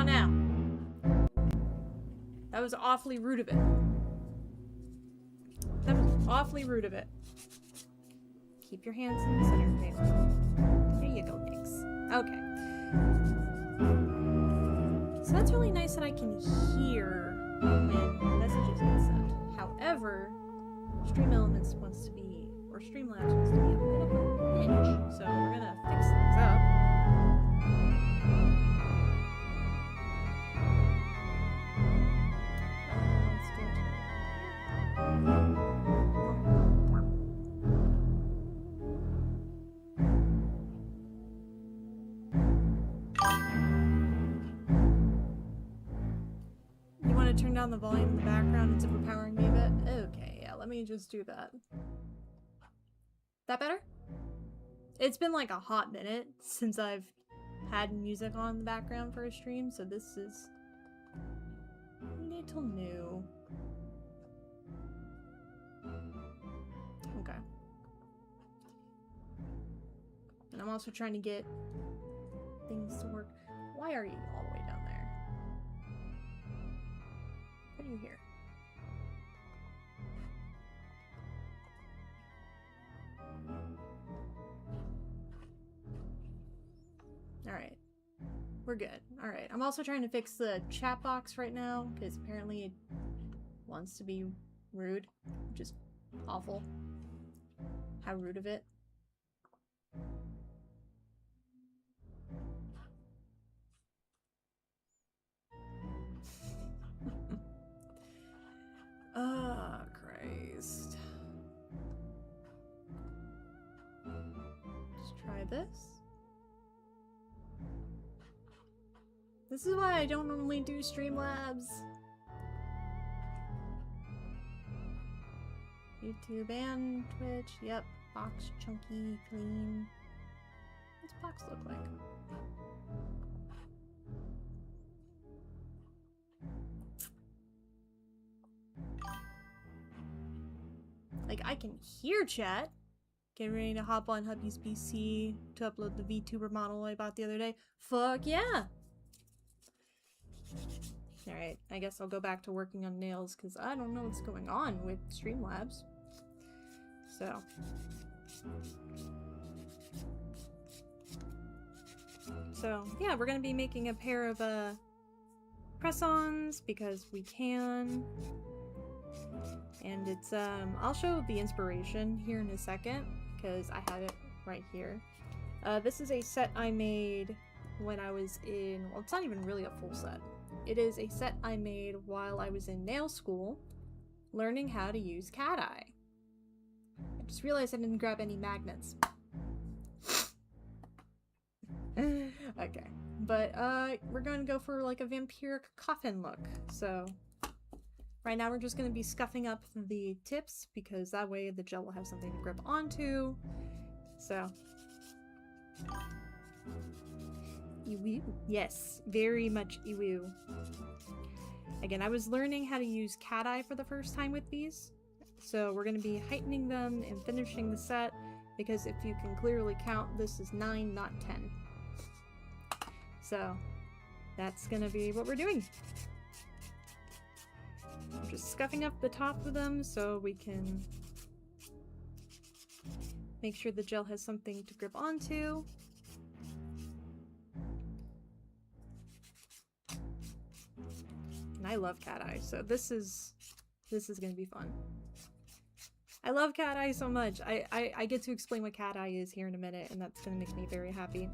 about now? That was awfully rude of it. That was awfully rude of it. Keep your hands in the center, Caitlin. There you go, thanks. Okay. So that's really nice that I can hear when messages get sent. However, Streamlabs wants to be a bit of a bitch, so we're gonna fix things up. Let's go to You want to turn down the volume in the background? It's overpowering me a bit. Okay, yeah, let me just do that. That better? It's been like a hot minute since I've had music on in the background for a stream, so this is little new. Okay. And I'm also trying to get things to work. Why are you all the way down there? What are you here? Alright. We're good. Alright. I'm also trying to fix the chat box right now, because apparently it wants to be rude. Which is awful. How rude of it. Oh, Christ. Let's try this. This is why I don't normally do Streamlabs. YouTube and Twitch. Yep. Box chunky, clean. What's box look like? Like, I can hear chat. Getting ready to hop on hubby's PC to upload the VTuber model I bought the other day. Fuck yeah! Alright, I guess I'll go back to working on nails because I don't know what's going on with Streamlabs. So yeah, we're gonna be making a pair of press-ons because we can. And it's I'll show the inspiration here in a second because I have it right here. This is a set I made when I was in, well, it's not even really a full set. It is a set I made while I was in nail school, learning how to use cat eye. I just realized I didn't grab any magnets. Okay, but we're going to go for like a vampiric coffin look. So right now we're just going to be scuffing up the tips because that way the gel will have something to grip onto. So ew. Yes, very much ew. Again, I was learning how to use cat eye for the first time with these. So we're going to be heightening them and finishing the set because if you can clearly count, this is 9, not 10. So that's going to be what we're doing. I'm just scuffing up the top of them so we can make sure the gel has something to grip onto. And I love cat eye, so this is gonna be fun. I love cat eye so much. I get to explain what cat eye is here in a minute, and that's gonna make me very happy.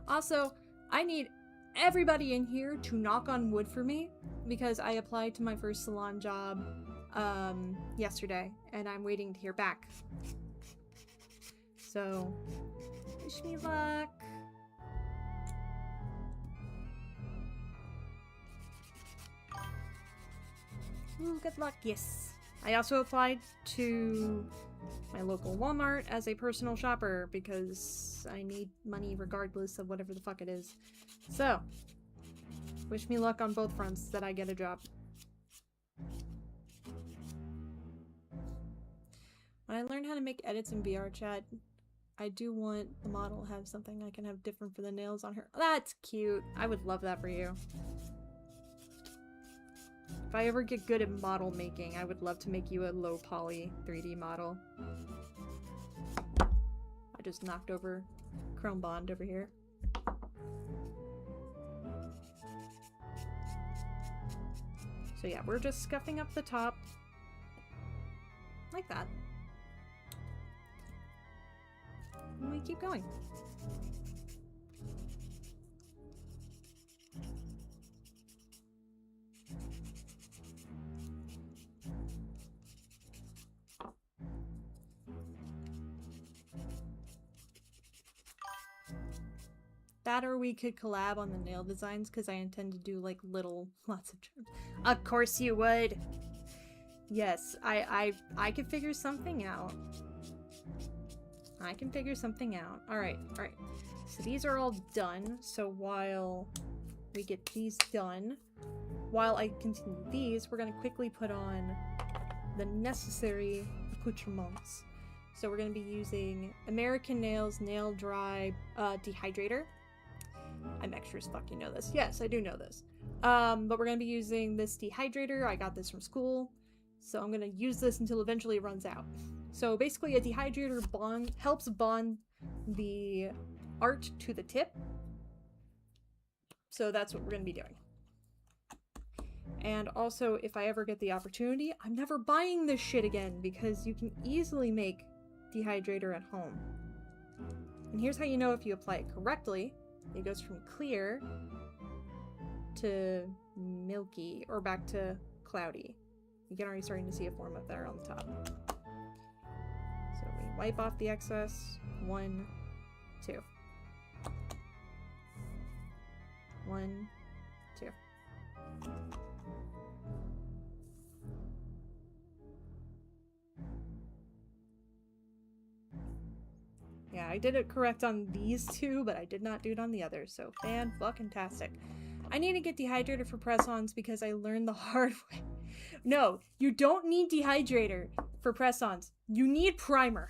Also, I need everybody in here to knock on wood for me because I applied to my first salon job yesterday, and I'm waiting to hear back. So, wish me luck. Ooh, good luck. Yes. I also applied to my local Walmart as a personal shopper because I need money regardless of whatever the fuck it is. So, wish me luck on both fronts that I get a job. When I learned how to make edits in VR chat, I do want the model to have something I can have different for the nails on her. That's cute. I would love that for you. If I ever get good at model making, I would love to make you a low poly 3D model. I just knocked over Chrome Bond over here. So yeah, we're just scuffing up the top. Like that. And we keep going. That or we could collab on the nail designs because I intend to do like lots of charms. Of course you would. Yes, I could figure something out. I can figure something out. Alright. So these are all done. So while we get these done, while I continue these, we're going to quickly put on the necessary accoutrements. So we're going to be using American Nails Nail Dry Dehydrator. I'm extra as fuck, you know this. Yes, I do know this. But we're going to be using this dehydrator. I got this from school. So I'm going to use this until eventually it runs out. So basically a dehydrator helps bond the art to the tip. So that's what we're going to be doing. And also, if I ever get the opportunity, I'm never buying this shit again because you can easily make dehydrator at home. And here's how you know if you apply it correctly. It goes from clear to milky or back to cloudy. You can already starting to see a form up there on the top. So we wipe off the excess. 1, 2. 1, 2. Yeah, I did it correct on these two, but I did not do it on the others, so fan-fucking-tastic. I need to get dehydrator for press-ons because I learned the hard way. No, you don't need dehydrator for press-ons. You need primer.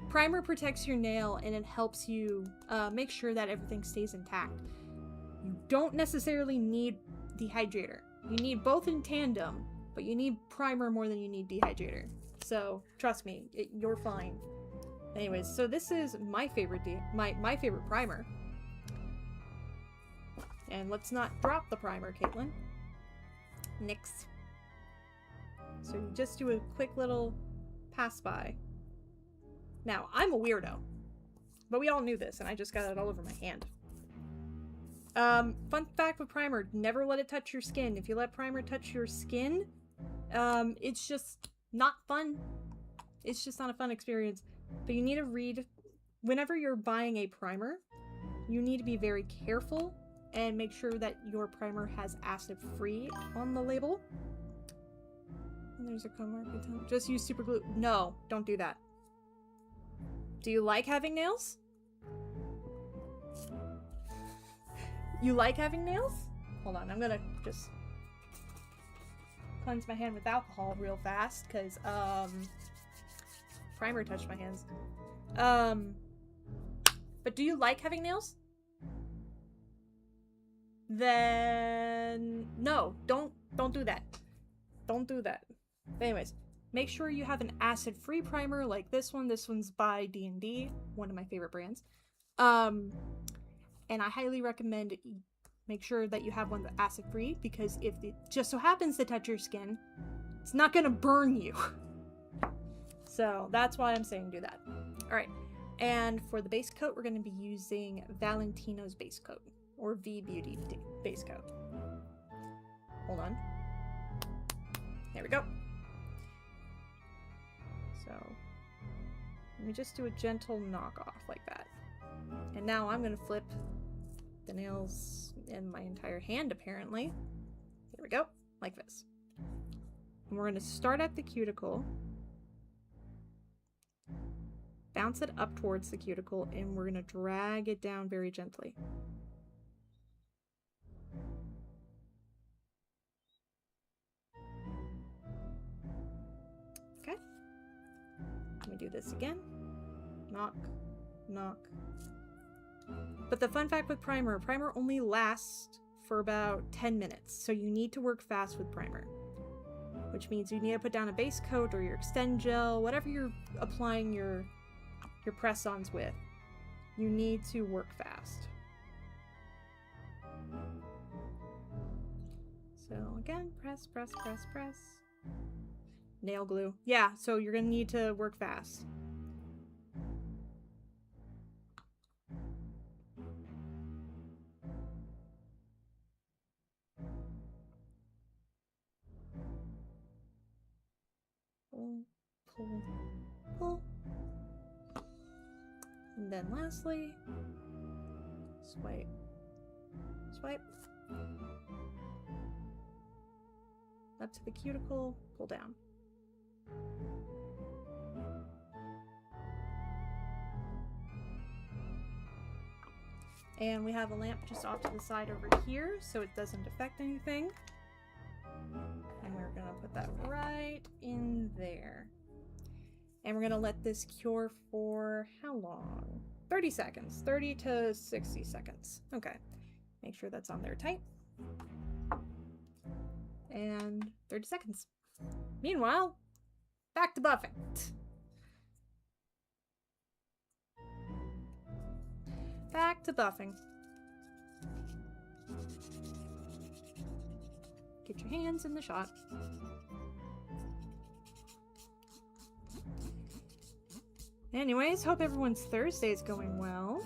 Primer protects your nail and it helps you make sure that everything stays intact. You don't necessarily need dehydrator. You need both in tandem, but you need primer more than you need dehydrator. So, trust me, you're fine. Anyways, so this is my favorite my favorite primer. And let's not drop the primer, Caitlin. Nix. So you just do a quick little pass by. Now, I'm a weirdo. But we all knew this, and I just got it all over my hand. Fun fact with primer, never let it touch your skin. If you let primer touch your skin, it's just not fun. It's just not a fun experience. But you need to read, whenever you're buying a primer, you need to be very careful and make sure that your primer has acid-free on the label. And there's a comment mark. Just use super glue. No, don't do that. Do you like having nails? You like having nails? Hold on, I'm gonna just cleanse my hand with alcohol real fast, because, primer touched my hands. But do you like having nails? Then no, don't do that. Don't do that. But anyways, make sure you have an acid-free primer like this one. This one's by D&D, one of my favorite brands. And I highly recommend make sure that you have one that's acid-free, because if it just so happens to touch your skin, it's not gonna burn you. So that's why I'm saying do that. Alright, and for the base coat, we're going to be using Valentino's base coat, or V-Beauty base coat. Hold on. There we go. So, let me just do a gentle knockoff like that. And now I'm going to flip the nails in my entire hand, apparently. There we go, like this. And we're going to start at the cuticle, bounce it up towards the cuticle, and we're going to drag it down very gently. Okay. Let me do this again. Knock, knock. But the fun fact with primer only lasts for about 10 minutes, so you need to work fast with primer. Which means you need to put down a base coat or your extend gel, whatever you're applying your press-ons with. You need to work fast. So again, press, press, press, press. Nail glue. Yeah, so you're gonna need to work fast. Pull, pull, pull. And then lastly, swipe, swipe. Up to the cuticle, pull down. And we have a lamp just off to the side over here, so it doesn't affect anything. And we're gonna put that right in there. And we're gonna let this cure for how long? 30 seconds. 30 to 60 seconds. Okay. Make sure that's on there tight. And 30 seconds. Meanwhile, back to buffing. Back to buffing. Get your hands in the shot. Anyways, hope everyone's Thursday is going well.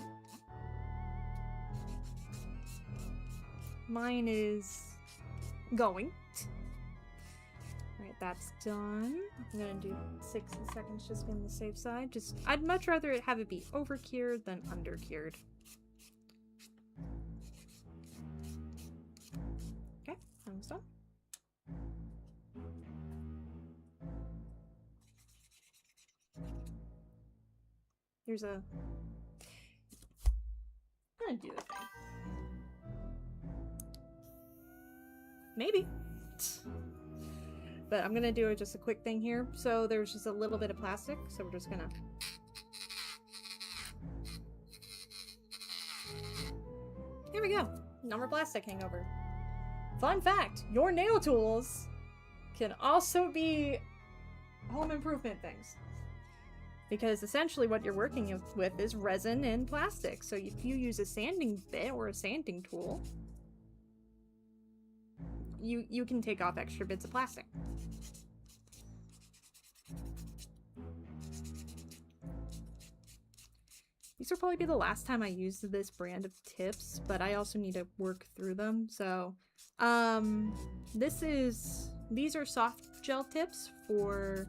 Mine is going. Alright, that's done. I'm gonna do 60 seconds just on the safe side. I'd much rather have it be over-cured than under-cured. Okay, almost done. Here's a... I'm gonna do the thing. Maybe. But I'm gonna do just a quick thing here. So there's just a little bit of plastic, so we're just gonna... Here we go. No more plastic hangover. Fun fact, your nail tools can also be home improvement things. Because essentially what you're working with is resin and plastic. So if you use a sanding bit or a sanding tool, you can take off extra bits of plastic. These will probably be the last time I use this brand of tips, but I also need to work through them. So, these are soft gel tips for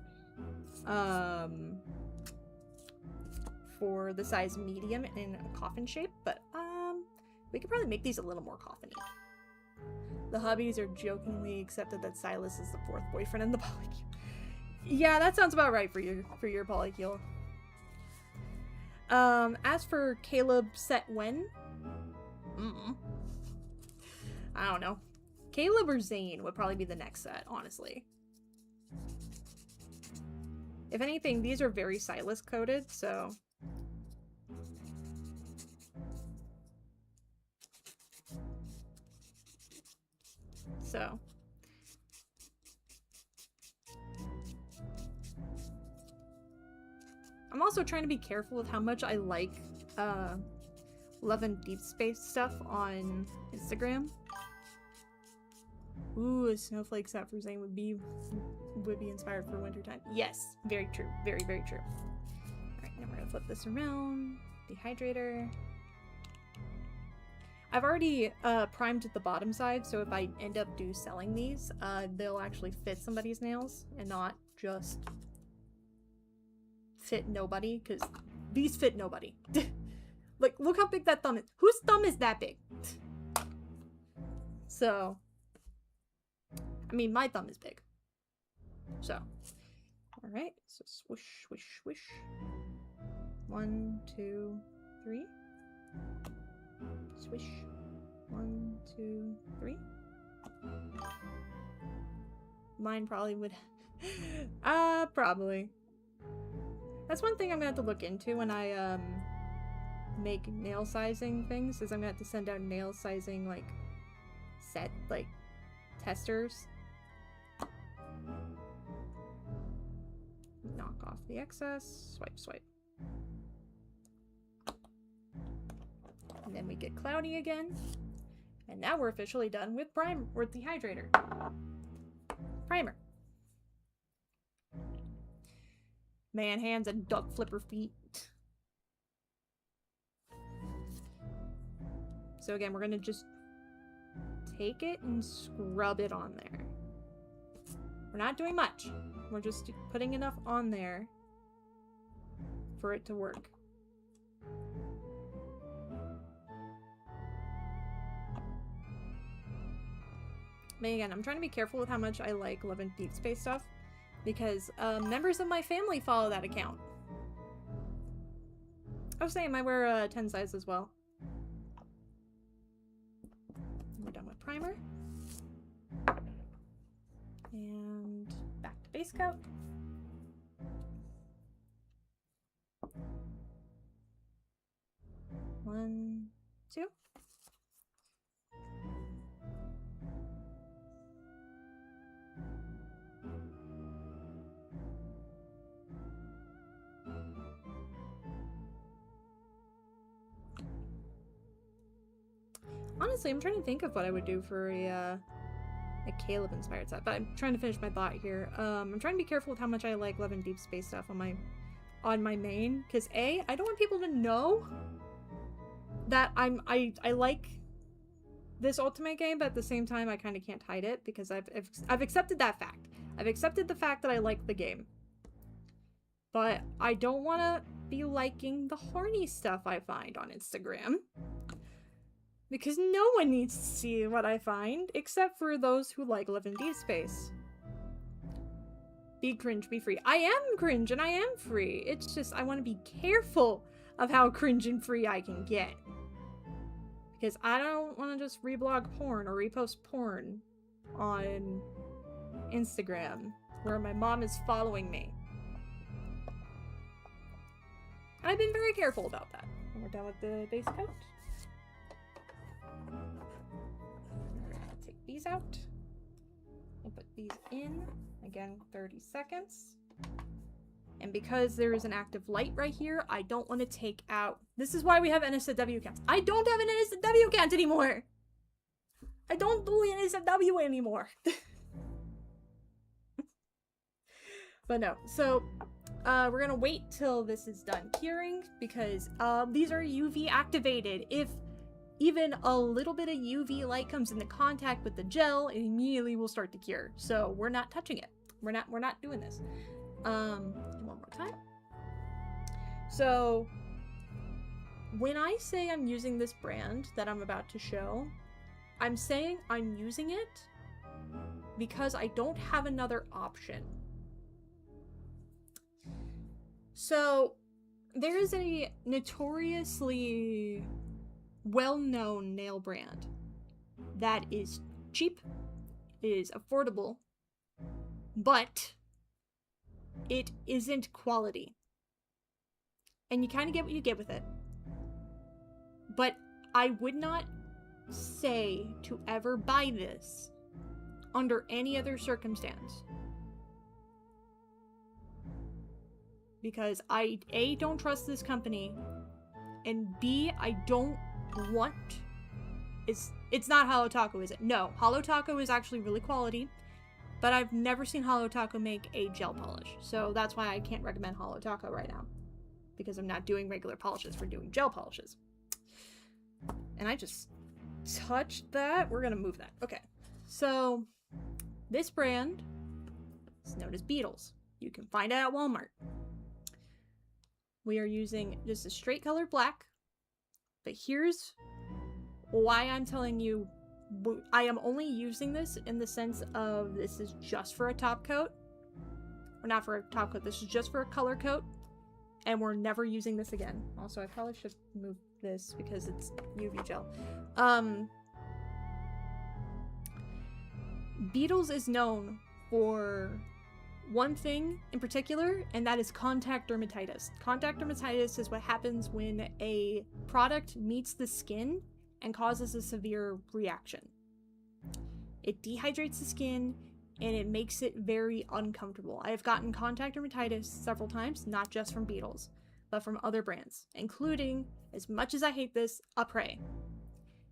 the size medium in a coffin shape, but we could probably make these a little more coffin-y. The hubbies are jokingly accepted that Silas is the fourth boyfriend in the polycule. Yeah, that sounds about right for your polycule. As for Caleb set when? I don't know. Caleb or Zane would probably be the next set, honestly. If anything, these are very Silas coded, so... I'm also trying to be careful with how much I like Love and Deep Space stuff on Instagram. Ooh, a snowflake set for Zane would be inspired for wintertime. Yes, very true. Very, very true. Alright, now we're gonna flip this around. Dehydrator. I've already primed the bottom side, so if I end up selling these, they'll actually fit somebody's nails and not just fit nobody, because these fit nobody. Like, look how big that thumb is. Whose thumb is that big? So, I mean, my thumb is big. So, alright, so swoosh, swoosh, swoosh. 1, 2, 3. Swish. 1, 2, 3. Mine probably would. Probably. That's one thing I'm gonna have to look into when I make nail sizing things is I'm gonna have to send out nail sizing, like, testers. Knock off the excess. Swipe, swipe. And then we get cloudy again. And now we're officially done with dehydrator. Primer. Man hands and duck flipper feet. So again, we're gonna just take it and scrub it on there. We're not doing much. We're just putting enough on there for it to work. But again, I'm trying to be careful with how much I like Love and Deep Space stuff, because members of my family follow that account. Oh, same. I wear 10 size as well. We're done with primer. And back to base coat. One, two. Honestly, I'm trying to think of what I would do for a Caleb-inspired set, but I'm trying to finish my thought here. I'm trying to be careful with how much I like Love and Deep Space stuff on my main, because I don't want people to know that I like this Ultimate game, but at the same time, I kind of can't hide it, because I've accepted that fact. I've accepted the fact that I like the game. But I don't want to be liking the horny stuff I find on Instagram. Because no one needs to see what I find, except for those who like Love in Deep Space. Be cringe, be free. I am cringe and I am free. It's just I want to be careful of how cringe and free I can get. Because I don't want to just reblog porn or repost porn on Instagram where my mom is following me. And I've been very careful about that. And we're done with the base coat. Take these out and put these in. Again, 30 seconds. And because there is an active light right here, I don't want to take out... This is why we have NSFW counts. I don't have an NSFW count anymore! I don't do NSFW anymore! But no, so we're gonna wait till this is done curing, because these are UV activated. If even a little bit of UV light comes into contact with the gel, it immediately will start to cure. So we're not touching it. We're not doing this. One more time. So when I say I'm using this brand that I'm about to show, I'm saying I'm using it because I don't have another option. So there is a notoriously well-known nail brand that is cheap, is affordable, but it isn't quality. And you kind of get what you get with it. But I would not say to ever buy this under any other circumstance. Because I, A, don't trust this company, and B, I don't want... It's not Holo Taco, is it? No, Holo Taco is actually really quality, but I've never seen Holo Taco make a gel polish, so that's why I can't recommend Holo Taco right now. Because I'm not doing regular polishes, we're doing gel polishes. And I just touched that. We're gonna move that. Okay, so this brand is known as Beetles. You can find it at Walmart. We are using just a straight colored black, but here's why I'm telling you I am only using this in the sense of this is just for a top coat. Or not for a top coat, this is just for a color coat, and we're never using this again. Also, I probably should move this because it's UV gel. Beetles is known for one thing in particular, and that is contact dermatitis. Contact dermatitis is what happens when a product meets the skin and causes a severe reaction. It dehydrates the skin and it makes it very uncomfortable. I have gotten contact dermatitis several times, not just from Beetles, but from other brands, including, as much as I hate this, Apres.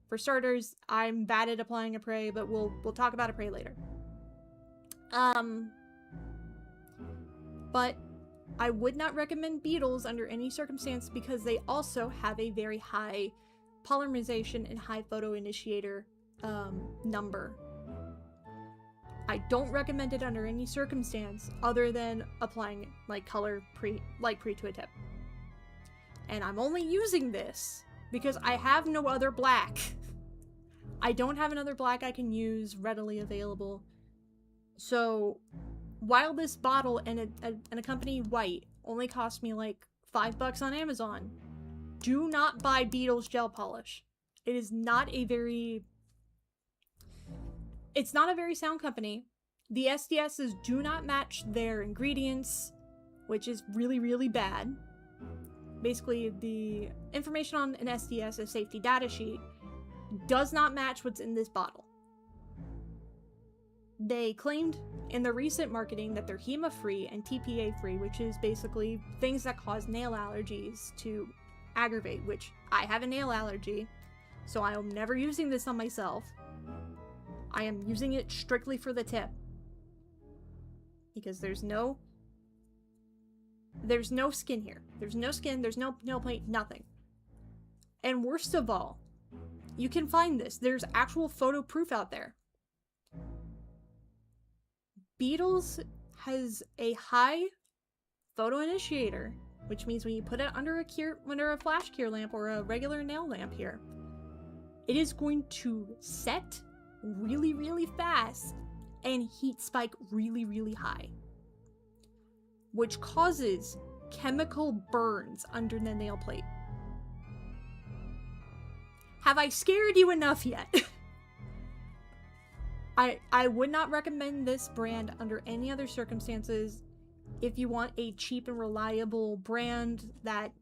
For starters, I'm bad at applying Apres, but we'll talk about Apres later. But I would not recommend Beetles under any circumstance because they also have a very high polymerization and high photoinitiator number. I don't recommend it under any circumstance other than applying like color pre to a tip. And I'm only using this because I have no other black. I don't have another black I can use readily available. So while this bottle and a company white only cost me like $5 on Amazon, do not buy Beetles gel polish. It's not a very sound company. The SDSs do not match their ingredients, which is really, really bad. Basically, the information on an SDS, a safety data sheet, does not match what's in this bottle. They claimed in the recent marketing that they're HEMA-free and TPA-free, which is basically things that cause nail allergies to aggravate, which I have a nail allergy, so I am never using this on myself. I am using it strictly for the tip. Because there's no skin here. There's no skin, there's no nail plate, nothing. And worst of all, you can find this. There's actual photo proof out there. Beetles has a high photoinitiator, which means when you put it under a flash cure lamp or a regular nail lamp here, it is going to set really, really fast and heat spike really, really high, which causes chemical burns under the nail plate. Have I scared you enough yet? I would not recommend this brand under any other circumstances. If you want a cheap and reliable brand that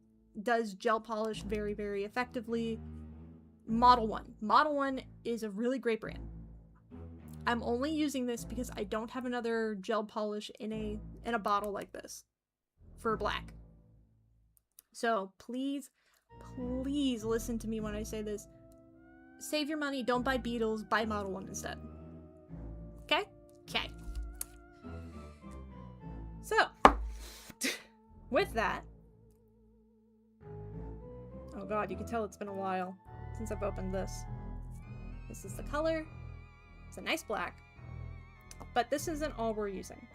does gel polish very, very effectively, Model 1. Model 1 is a really great brand. I'm only using this because I don't have another gel polish in a bottle like this for black. So please, please listen to me when I say this. Save your money, don't buy Beetles, buy Model 1 instead. Okay? Okay. So, with that, oh god, you can tell it's been a while since I've opened this. This is the color. It's a nice black, but this isn't all we're using.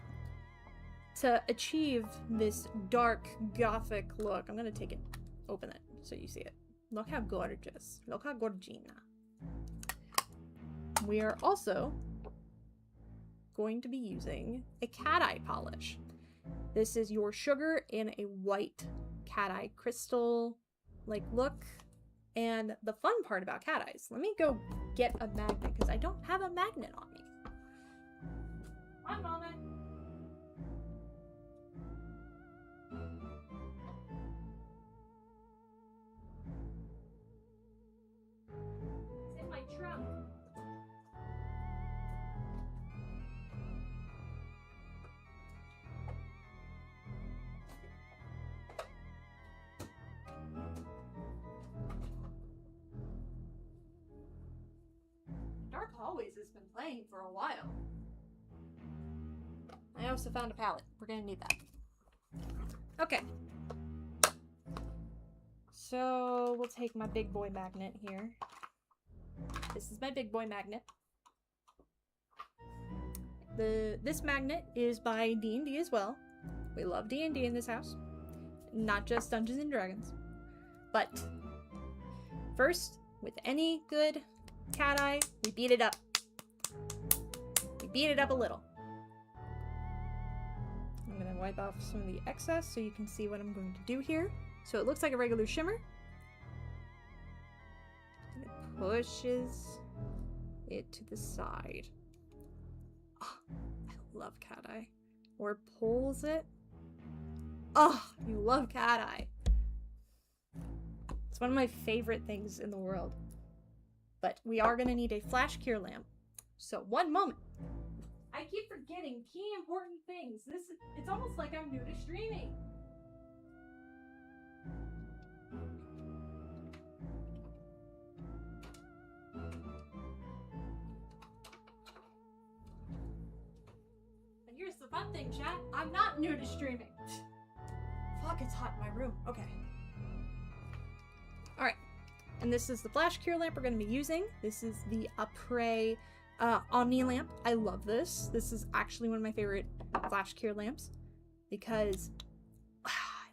To achieve this dark, gothic look, I'm gonna take it, open it, so you see it. Look how gorgeous. Look how gorgina. We are also going to be using a cat eye polish. This is your sugar in a white cat eye crystal like look. And the fun part about cat eyes, let me go get a magnet because I don't have a magnet on me. One moment. It's in my trunk. Dark Hallways has been playing for a while. I also found a palette. We're gonna need that. Okay. So we'll take my big boy magnet here. This is my big boy magnet. This magnet is by D&D as well. We love D&D in this house. Not just Dungeons and Dragons. But first, with any good cat eye, we beat it up. We beat it up a little. I'm going to wipe off some of the excess so you can see what I'm going to do here. So it looks like a regular shimmer. And it pushes it to the side. Oh, I love cat eye. or pulls it. Oh, you love cat eye. It's one of my favorite things in the world. But we are going to need a flash cure lamp. So one moment. I keep forgetting key important things. It's almost like I'm new to streaming. And here's the fun thing, chat. I'm not new to streaming. Fuck, it's hot in my room. Okay. Alright. And this is the flash cure lamp we're going to be using. This is the Apres Omni lamp. I love this. This is actually one of my favorite flash cure lamps because it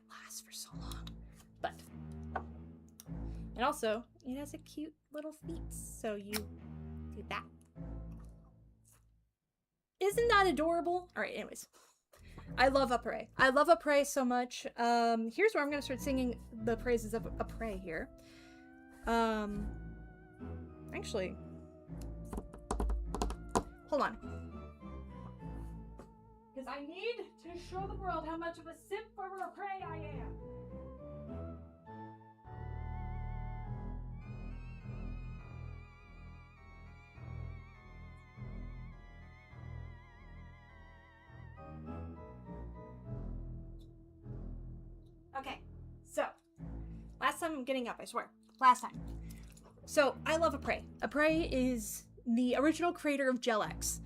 lasts for so long. But, and also, it has a cute little feet, so you do that. Isn't that adorable? Alright, anyways. I love Apres. I love Apres so much. Here's where I'm going to start singing the praises of Apres here. Actually, hold on. Because I need to show the world how much of a simp for Apres I am. Okay, so, last time I'm getting up, I swear. Last time. So, I love Apres. Apres is the original creator of GelX,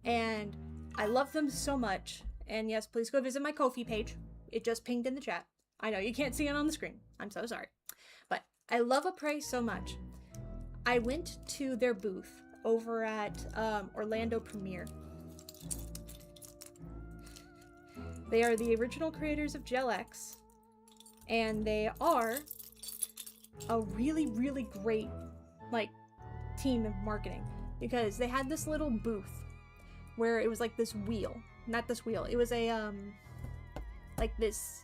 and I love them so much. And yes, please go visit my Ko-fi page. It just pinged in the chat. I know you can't see it on the screen. I'm so sorry. But I love Apres so much. I went to their booth over at Orlando Premiere. They are the original creators of GelX, and they are a really, really great, like, team of marketing, because they had this little booth where it was like this wheel. Not this wheel. It was a, like this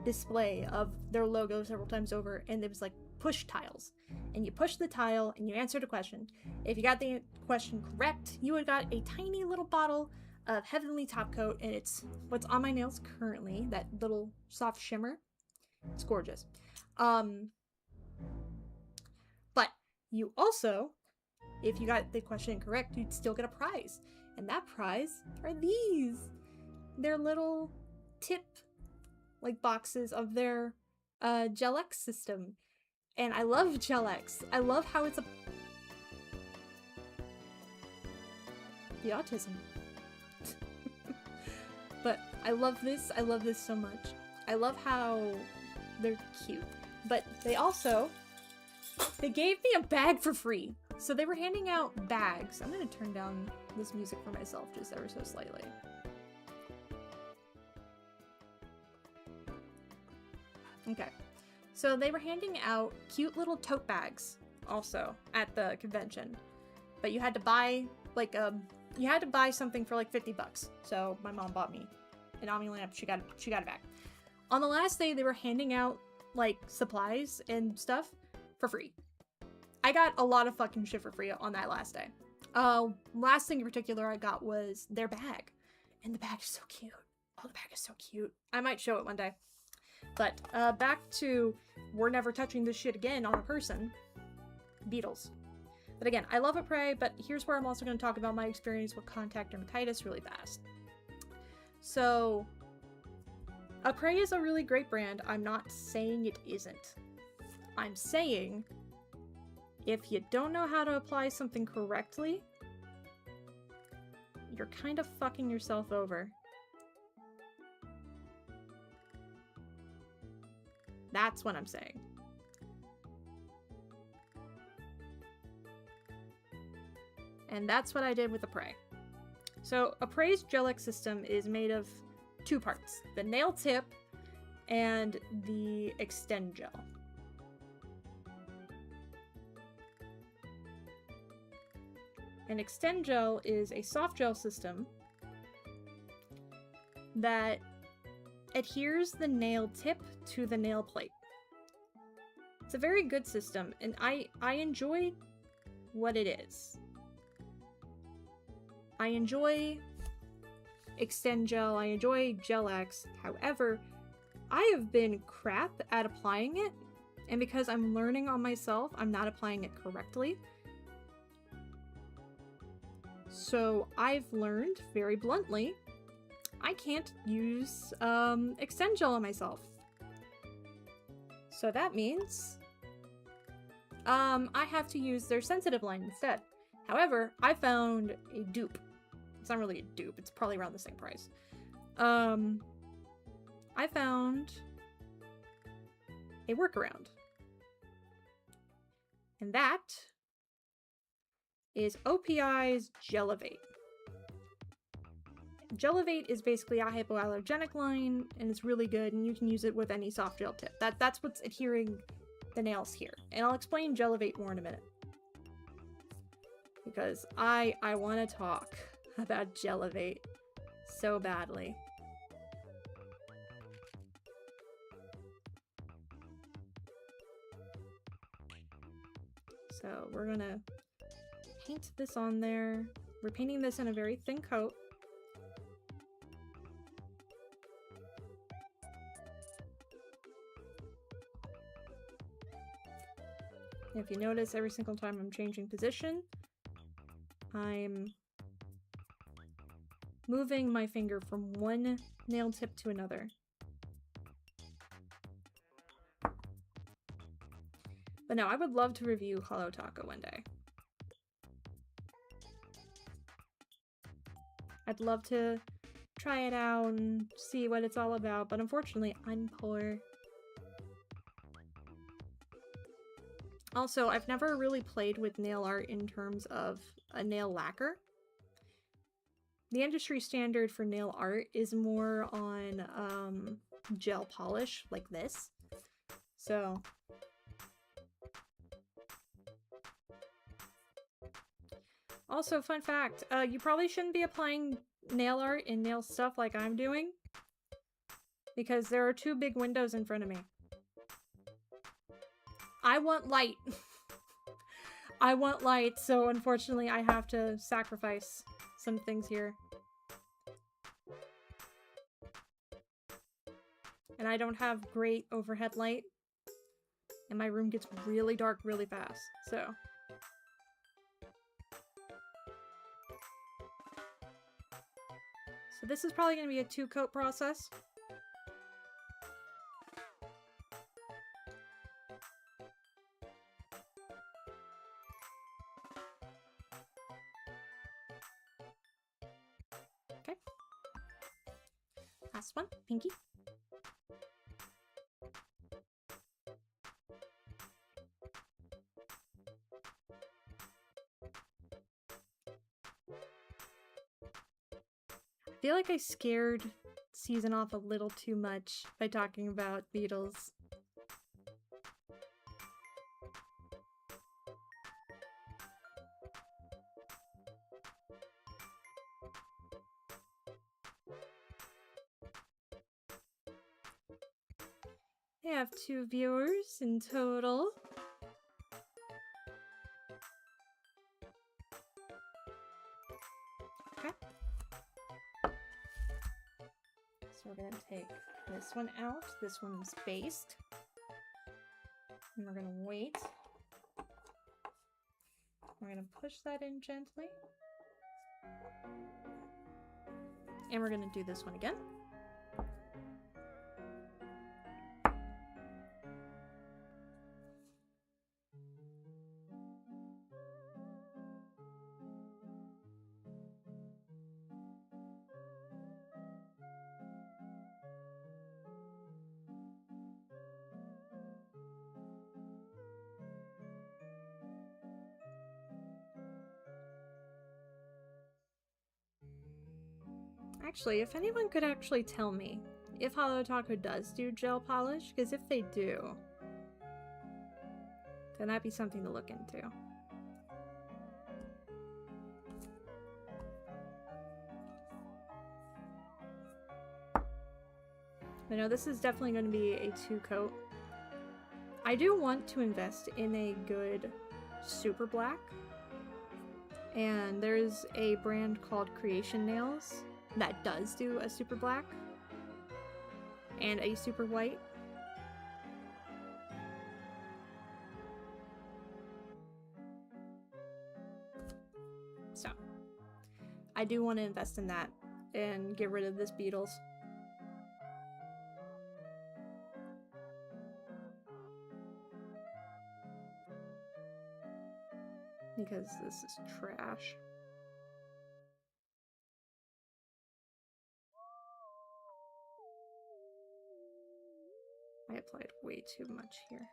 display of their logo several times over, and it was like push tiles. And you push the tile, and you answered a question. If you got the question correct, you would got a tiny little bottle of Heavenly Top Coat, and it's what's on my nails currently, that little soft shimmer. It's gorgeous. But you also, if you got the question correct, you'd still get a prize. And that prize are these. They're little tip, like, boxes of their GelX system. And I love GelX. I love how it's the autism. But I love this. I love this so much. I love how they're cute. But they gave me a bag for free. So they were handing out bags. I'm gonna turn down this music for myself just ever so slightly. Okay. So they were handing out cute little tote bags also at the convention. But you had to buy, like, you had to buy something for like 50 bucks. So my mom bought me an Omni lamp. She got it back. On the last day, they were handing out, like, supplies and stuff for free. I got a lot of fucking shit for free on that last day. Last thing in particular I got was their bag. And the bag is so cute. Oh, the bag is so cute. I might show it one day. But, back to we're never touching this shit again on a person. Beetles. But again, I love Apres, but here's where I'm also going to talk about my experience with contact dermatitis really fast. So, Apres is a really great brand. I'm not saying it isn't. I'm saying, if you don't know how to apply something correctly, you're kind of fucking yourself over. That's what I'm saying. And that's what I did with Apres. So, Apres' GelX system is made of two parts. The nail tip and the extend gel. An extend gel is a soft gel system that adheres the nail tip to the nail plate. It's a very good system, and I enjoy what it is. I enjoy Extend Gel, I enjoy Gel X. However, I have been crap at applying it, and because I'm learning on myself, I'm not applying it correctly. So I've learned, very bluntly, I can't use Extend Gel on myself. So that means I have to use their sensitive line instead. However, I found a dupe. It's not really a dupe, it's probably around the same price. I found a workaround. And that is OPI's Gelivate. Gelivate is basically a hypoallergenic line, and it's really good, and you can use it with any soft gel tip. That's what's adhering the nails here. And I'll explain Gelivate more in a minute. Because I want to talk about Gelivate so badly. So we're gonna paint this on there. We're painting this in a very thin coat. If you notice, every single time I'm changing position, I'm moving my finger from one nail tip to another. But no, I would love to review Hollow Taco one day. I'd love to try it out and see what it's all about, but unfortunately, I'm poor. Also, I've never really played with nail art in terms of a nail lacquer. The industry standard for nail art is more on gel polish, like this. So also, fun fact, you probably shouldn't be applying nail art in nail stuff like I'm doing, because there are two big windows in front of me. I want light. I want light, so unfortunately I have to sacrifice some things here. And I don't have great overhead light, and my room gets really dark really fast, so. So this is probably going to be a 2-coat process. Okay. Last one, pinky. I feel like I scared Season off a little too much by talking about beetles. I have 2 viewers in total. Okay. So we're gonna take this one out. This one's based. And we're gonna wait. We're gonna push that in gently. And we're gonna do this one again. Actually, if anyone could actually tell me if Hollow Taco does do gel polish, because if they do, then that'd be something to look into. I know this is definitely going to be a 2-coat. I do want to invest in a good super black. And there's a brand called Creation Nails that does do a super black and a super white. So I do want to invest in that and get rid of this Beatles. Because this is trash. I applied way too much here.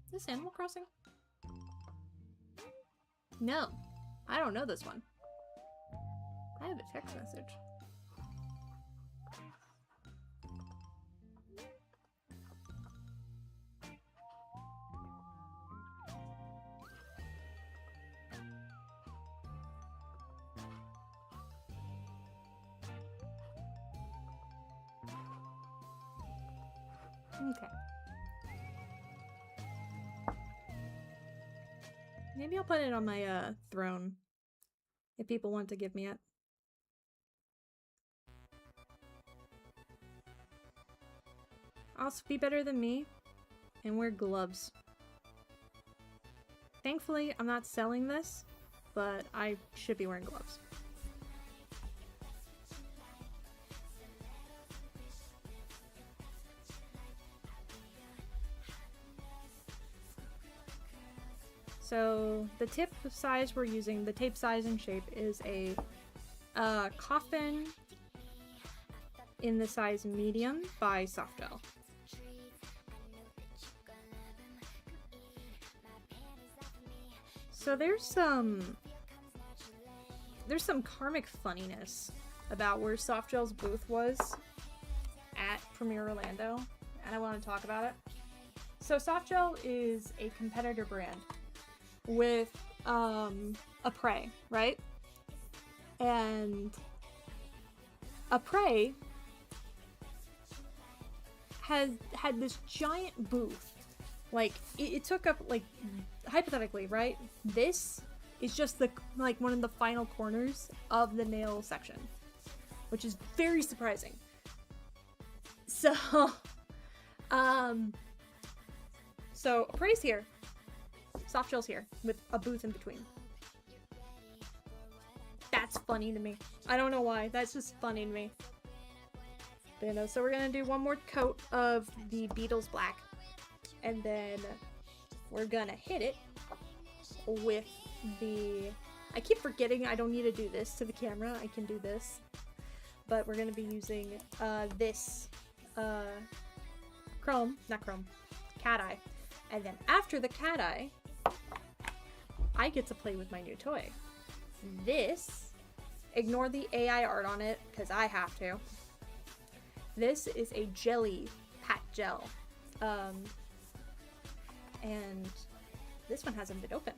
Is this Animal Crossing? No, I don't know this one. I have a text message. Okay. Maybe I'll put it on my throne if people want to give me it. Also be better than me and wear gloves. Thankfully, I'm not selling this, but I should be wearing gloves. So the tip size we're using, the tape size and shape, is a coffin in the size medium by Softgel. So there's some karmic funniness about where Softgel's booth was at Premier Orlando, and I want to talk about it. So Softgel is a competitor brand with a prey, right? And a prey had this giant booth. Like it took up, like, hypothetically, right? This is just the one of the final corners of the nail section, which is very surprising. So so Prey's here. Softgel's here with a booth in between. That's funny to me. I don't know why. That's just funny to me. But, you know, so we're gonna do one more coat of the Beatles Black, and then we're gonna hit it with the... I keep forgetting I don't need to do this to the camera. I can do this. But we're gonna be using this cat eye. And then after the cat eye, I get to play with my new toy. This, ignore the AI art on it, because I have to. This is a jelly pat gel. And this one hasn't been opened.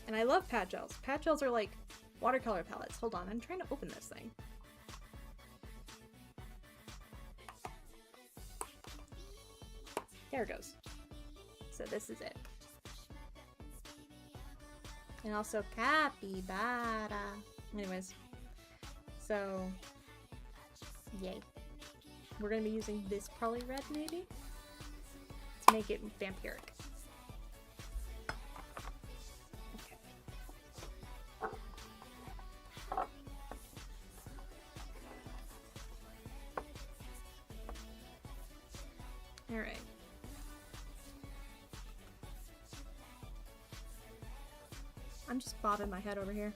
And I love pat gels. Pat gels are like watercolor palettes. Hold on, I'm trying to open this thing. There it goes. So this is it. And also capybara. Anyways, so yay. We're gonna be using this probably red maybe to make it vampiric. Okay. All right. I'm just bobbing my head over here.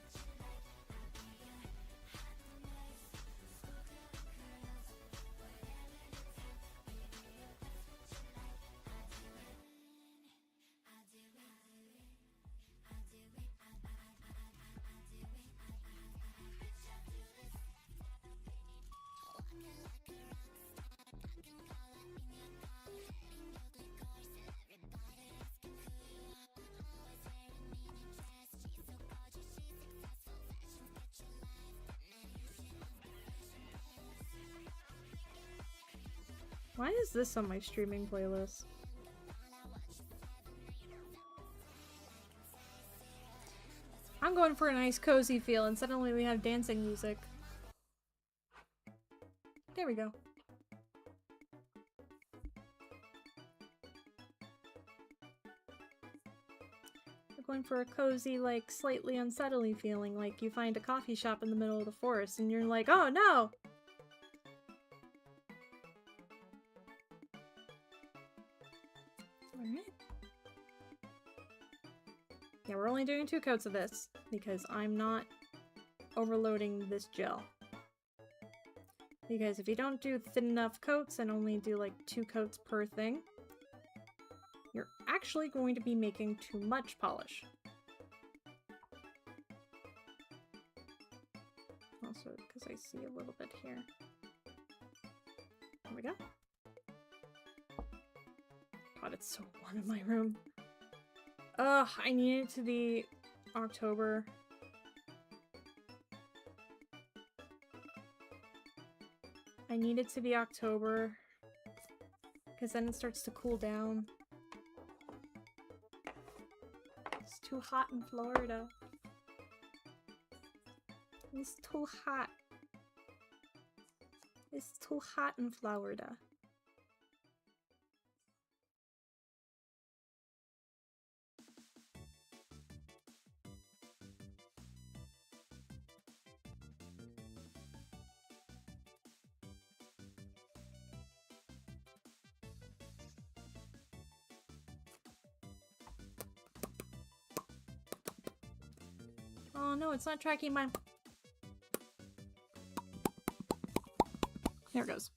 Why is this on my streaming playlist? I'm going for a nice cozy feel, and suddenly we have dancing music. There we go. We're going for a cozy, like, slightly unsettling feeling, like you find a coffee shop in the middle of the forest and you're like, oh no! Alright. Yeah, we're only doing 2 coats of this, because I'm not overloading this gel. Because if you don't do thin enough coats and only do like 2 coats per thing, you're actually going to be making too much polish. Also, because I see a little bit here. There we go. God, it's so warm in my room. Ugh, I need it to be October. I need it to be October, because then it starts to cool down. It's too hot in Florida. It's too hot. It's too hot in Florida. Oh no, it's not tracking my... There it goes.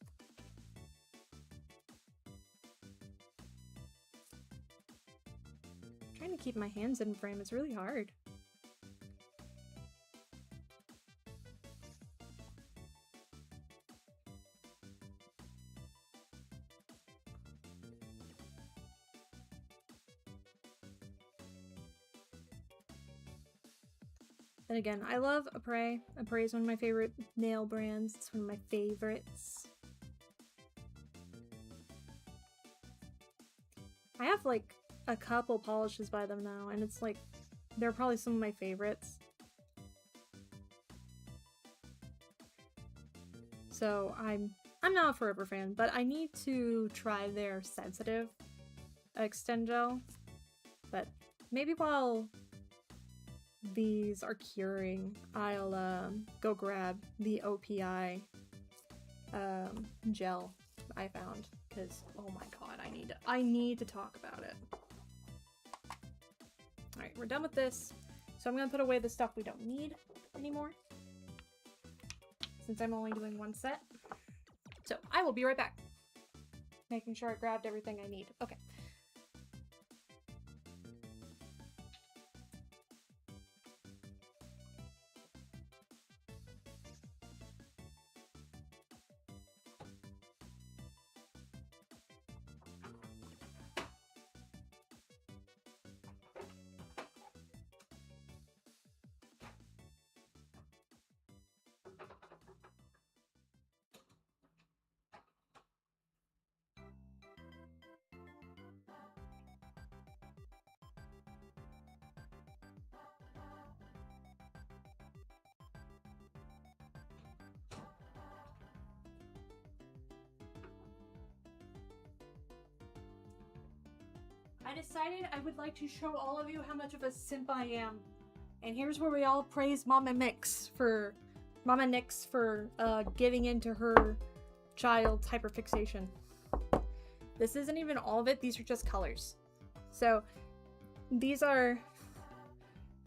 I'm trying to keep my hands in frame, it's really hard. And again, I love Apres. Apres is one of my favorite nail brands. It's one of my favorites. I have like a couple polishes by them now, and it's like, they're probably some of my favorites. So I'm not a forever fan, but I need to try their sensitive extend gel. But maybe while these are curing, I'll go grab the OPI gel I found, because oh my god, I need to talk about it. Alright, we're done with this, so I'm gonna put away the stuff we don't need anymore, since I'm only doing 1 set. So I will be right back, making sure I grabbed everything I need. Okay. I decided I would like to show all of you how much of a simp I am. And here's where we all praise Mama Nix for giving into her child's hyperfixation. This isn't even all of it, these are just colors. So these are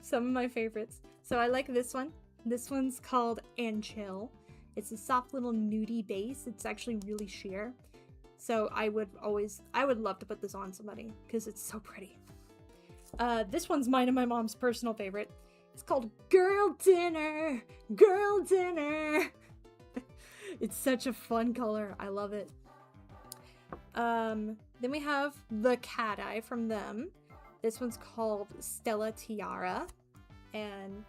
some of my favorites. So I like this one. This one's called And Chill. It's a soft little nudie base. It's actually really sheer. So I would love to put this on somebody because it's so pretty. This one's mine and my mom's personal favorite. It's called Girl Dinner! Girl Dinner! It's such a fun color. I love it. Then we have the Cat Eye from them. This one's called Stella Tiara. And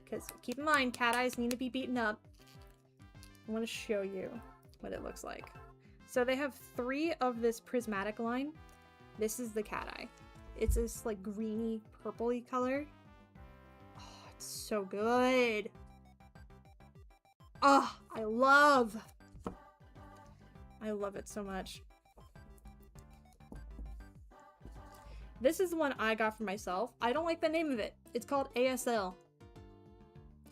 because keep in mind, cat eyes need to be beaten up. I want to show you what it looks like. So they have 3 of this prismatic line. This is the Cat Eye. It's this like greeny purpley color. Oh, So good. Oh, I love it so much. This is the one I got for myself. I don't like the name of it. It's called ASL.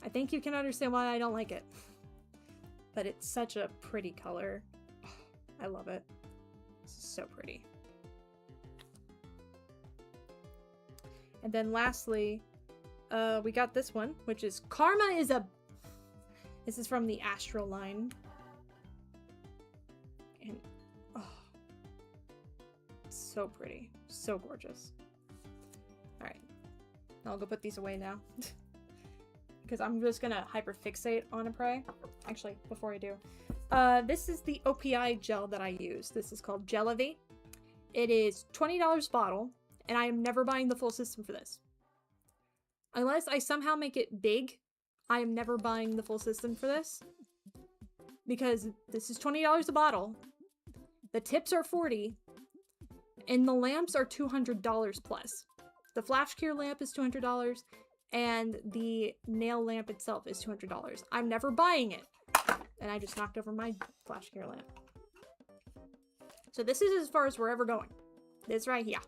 I think you can understand why I don't like it. But it's such a pretty color. I love it. It's so pretty. And then lastly, we got this one, which is Karma is a... This is from the Astral line. And, oh, so pretty. So gorgeous. Alright. I'll go put these away now. Because I'm just gonna hyperfixate on a prey. Actually, before I do. This is the OPI gel that I use. This is called Gelivate. It is $20 a bottle, and I am never buying the full system for this. Unless I somehow make it big, I am never buying the full system for this. Because this is $20 a bottle. The tips are $40. And the lamps are $200 plus. The flash cure lamp is $200. And the nail lamp itself is $200. I'm never buying it. And I just knocked over my flash cure lamp. So this is as far as we're ever going. This right here.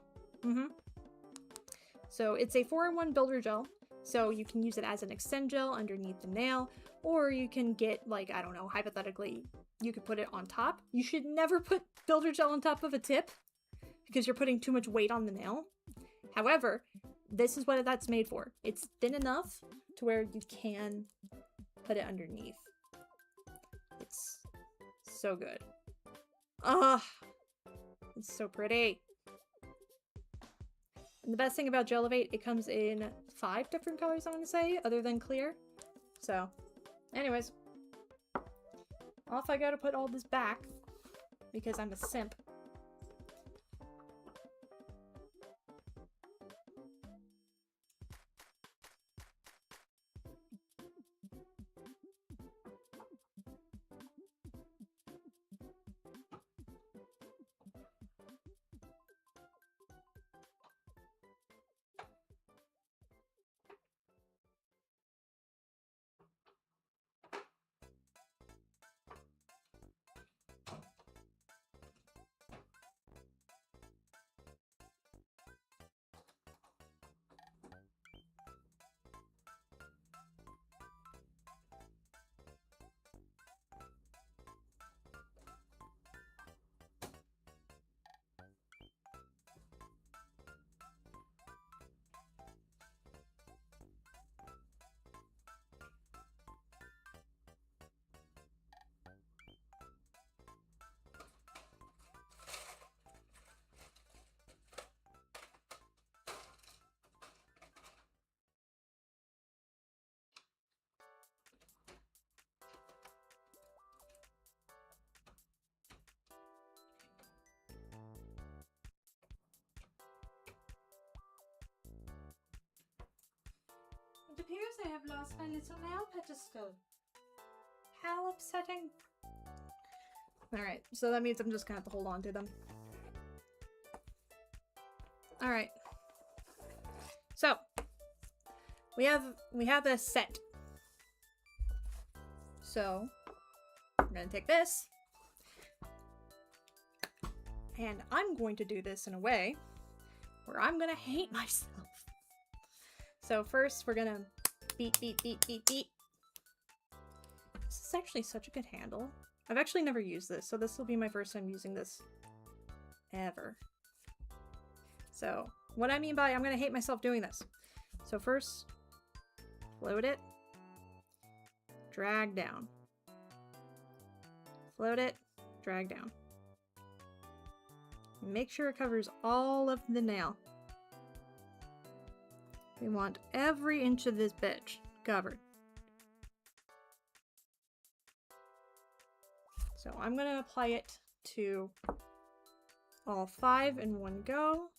So it's a 4-in-1 builder gel. So you can use it as an extend gel underneath the nail. Or you can get, like, I don't know, hypothetically, you could put it on top. You should never put builder gel on top of a tip, because you're putting too much weight on the nail. However, this is what that's made for. It's thin enough to where you can put it underneath. It's so good. Ah, it's so pretty. And the best thing about Gelivate, it comes in 5 different colors, I want to say, other than clear. So, anyways, off I go to put all this back because I'm a simp. It appears I have lost my little nail pedestal. How upsetting. Alright, so that means I'm just gonna have to hold on to them. Alright. So, we have a set. So, I'm gonna take this. And I'm going to do this in a way where I'm gonna hate myself. So first, we're gonna beat. This is actually such a good handle. I've actually never used this, so this will be my first time using this ever. So, what I mean by I'm gonna hate myself doing this. So first, float it, drag down. Float it, drag down. Make sure it covers all of the nail. We want every inch of this bitch covered. So I'm going to apply it to all 5 in one go.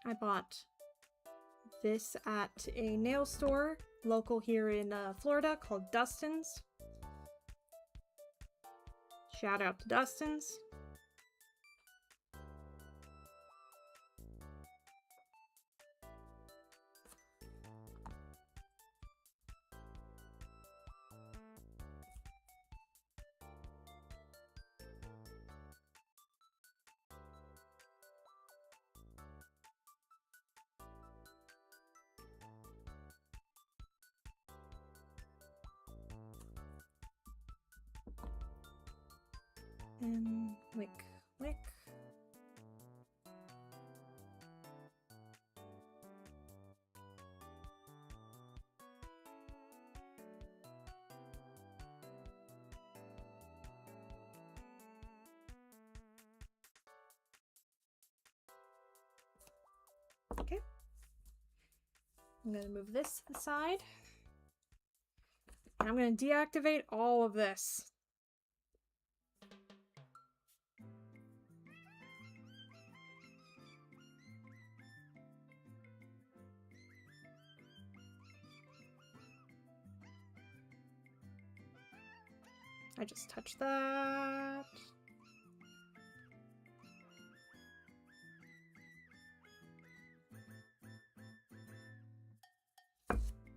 I bought this at a nail store local here in Florida called Dustin's. Shout out to Dustin's. And wick, wick. Okay. I'm gonna move this to the side. And I'm gonna deactivate all of this. I just touched that.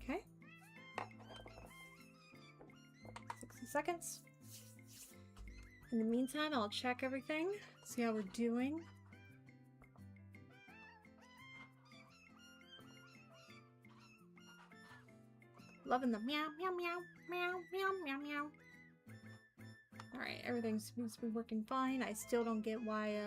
Okay. 60 seconds. In the meantime, I'll check everything, see how we're doing. Loving the meow, meow, meow, meow, meow, meow, meow. Alright, everything seems to be working fine. I still don't get why,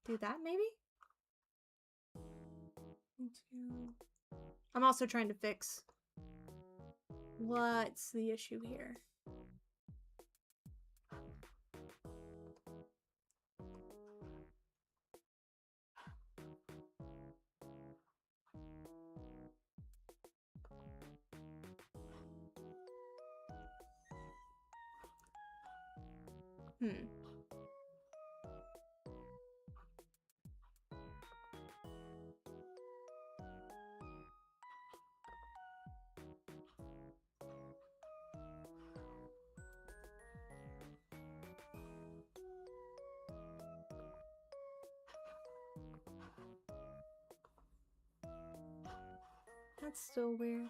do that, maybe? I'm also trying to fix what's the issue here. That's still weird.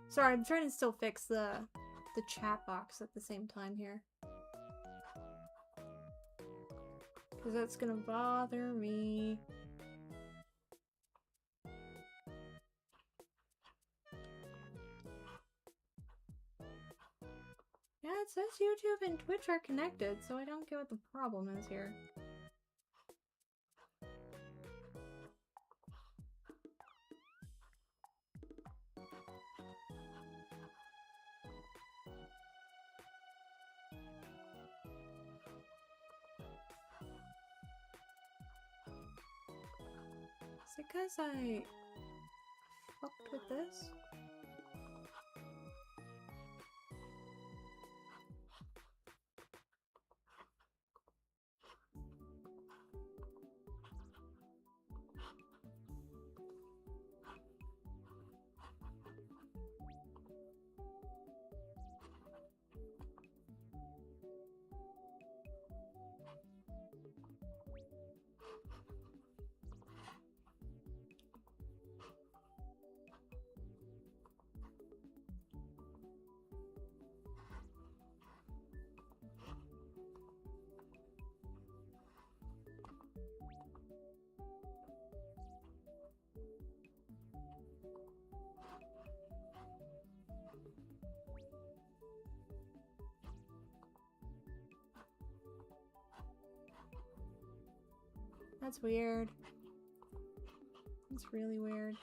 Sorry, I'm trying to still fix the chat box at the same time here. Because that's gonna bother me. Yeah, it says YouTube and Twitch are connected, so I don't get what the problem is here. Is it because I fucked with this? That's weird. That's really weird.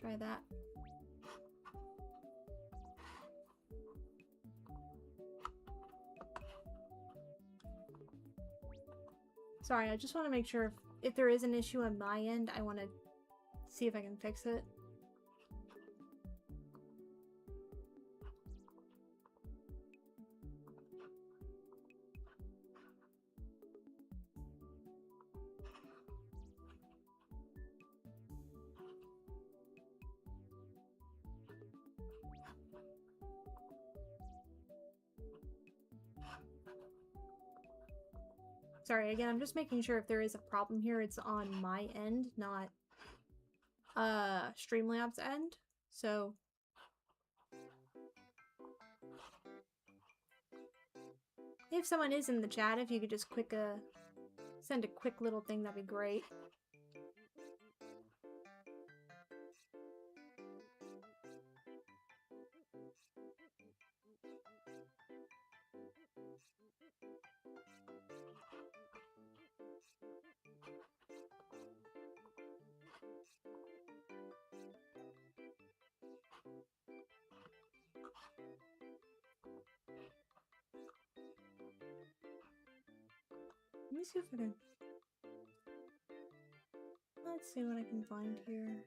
Try that. Sorry, I just want to make sure if there is an issue on my end, I want to see if I can fix it. Sorry, again, I'm just making sure if there is a problem here, it's on my end, not Streamlabs end. So if someone is in the chat, if you could just send a quick little thing, that'd be great. Let me see if I can... Let's see what I can find here.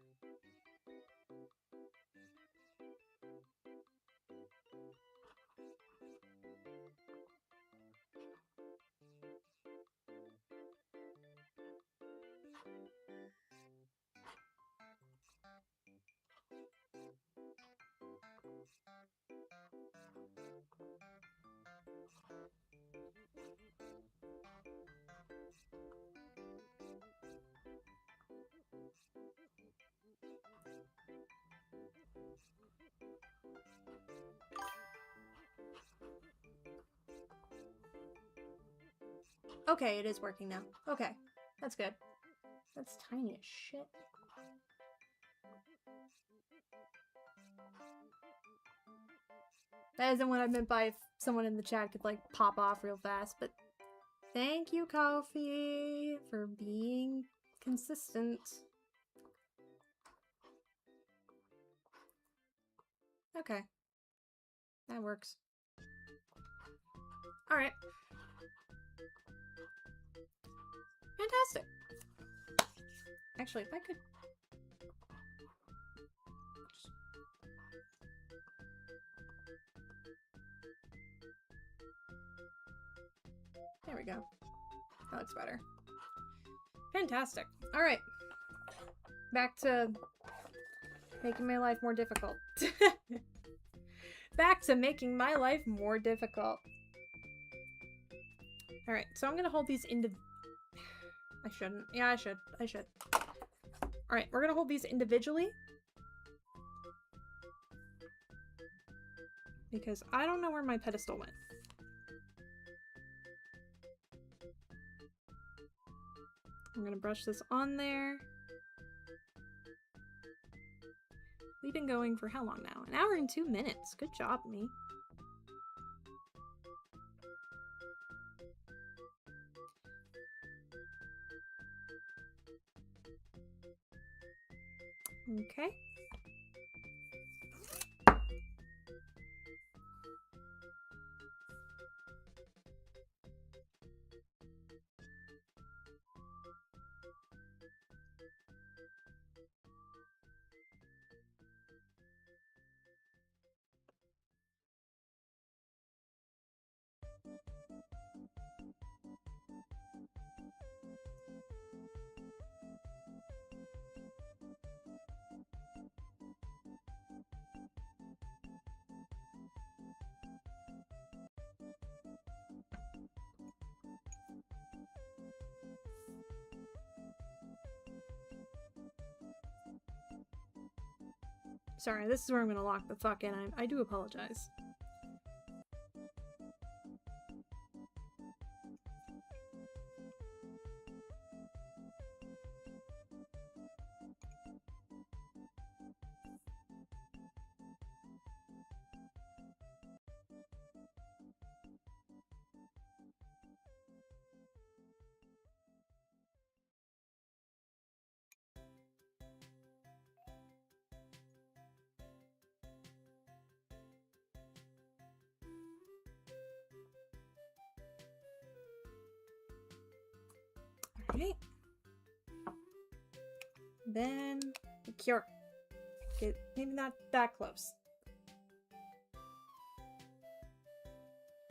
Okay, it is working now. Okay, that's good. That's tiny as shit. That isn't what I meant by if someone in the chat could like pop off real fast, but thank you, Kofi, for being consistent. Okay. That works. Alright. Fantastic. Actually, if I could... There we go. That looks better. Fantastic. Alright. Back to making my life more difficult. Back to making my life more difficult. Alright, so I'm gonna hold these I shouldn't. Yeah, I should. I should. Alright, we're gonna hold these individually. Because I don't know where my pedestal went. I'm gonna brush this on there. We've been going for how long now? 1 hour and 2 minutes. Good job, me. Okay. Sorry, this is where I'm gonna lock the fuck in. I do apologize. Right. Then the cure. Get maybe not that close.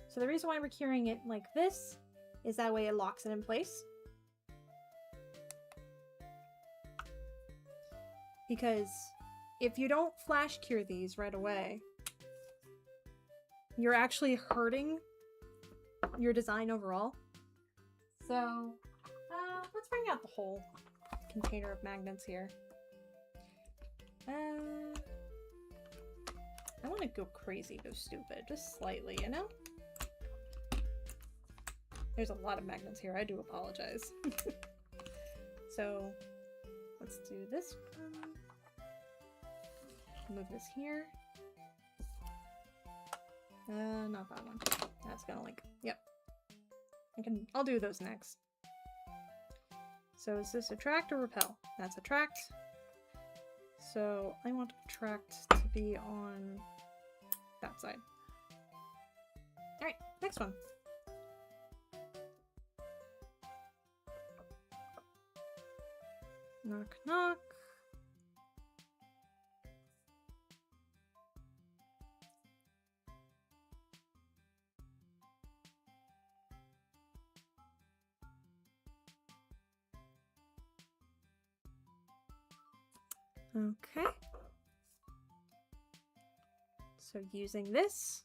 So the reason why we're curing it like this is that way it locks it in place. Because if you don't flash cure these right away, you're actually hurting your design overall. So, let's bring out the whole container of magnets here. I want to go crazy, go stupid, just slightly, you know? There's a lot of magnets here, I do apologize. So, let's do this one. Move this here. Not that one. That's gonna link. Yep. I'll do those next. So is this attract or repel? That's attract. So I want attract to be on that side. Alright, next one. Knock, knock. Okay. So using this.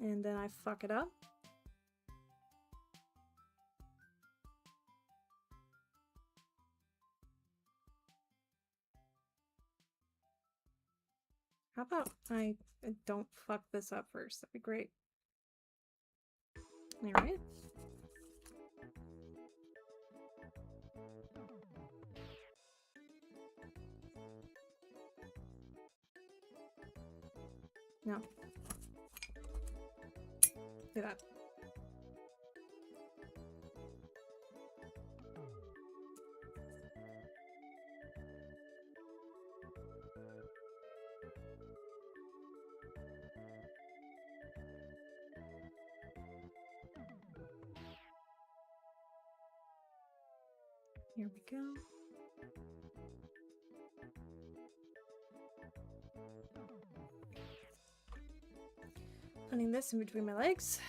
And then I fuck it up. How about I don't fuck this up first? That'd be great. Alright. No. Do that. Here we go. Putting this in between my legs.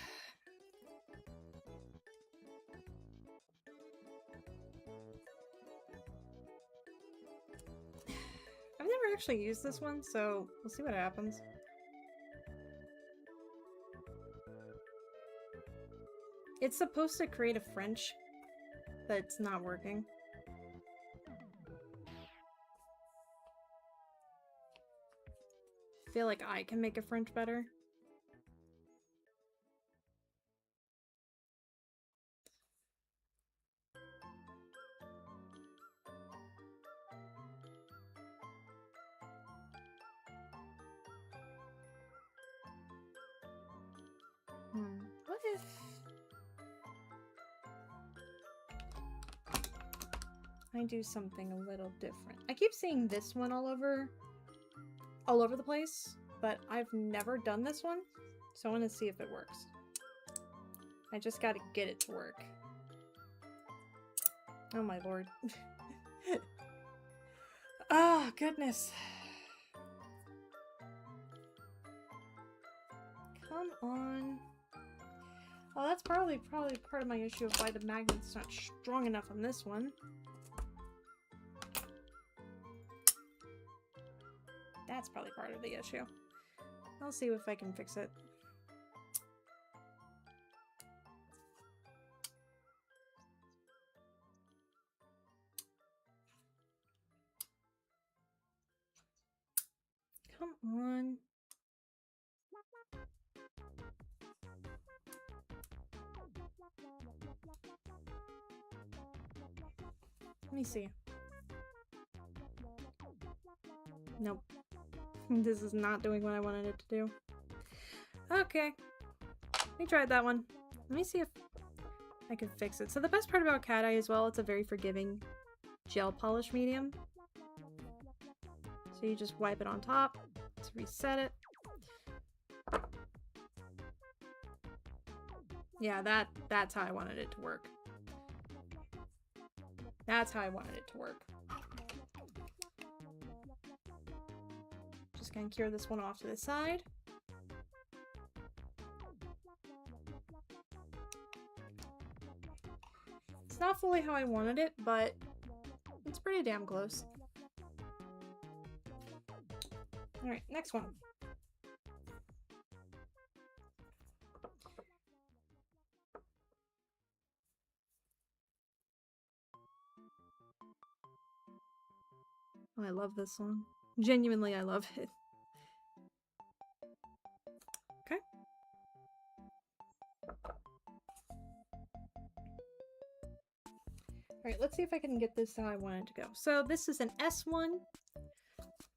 I've never actually used this one, so we'll see what happens. It's supposed to create a French, but it's not working. I feel like I can make a French better. What if I do something a little different? I keep seeing this one all over the place, but I've never done this one, so I want to see if it works. I just gotta get it to work. Oh my lord. Oh, goodness. Come on. Well, that's probably part of my issue of why the magnet's not strong enough on this one. That's probably part of the issue. I'll see if I can fix it. Come on. Let me see. Nope. This is not doing what I wanted it to do. Okay. We tried that one. Let me see if I can fix it. So the best part about Cat Eye as well, it's a very forgiving gel polish medium. So you just wipe it on top. Let's reset it. Yeah, that's how I wanted it to work. That's how I wanted it to work. Just gonna cure this one off to the side. It's not fully how I wanted it, but it's pretty damn close. Alright, next one. Oh, I love this one. Genuinely, I love it. Okay. Alright, let's see if I can get this how I want it to go. So this is an S1.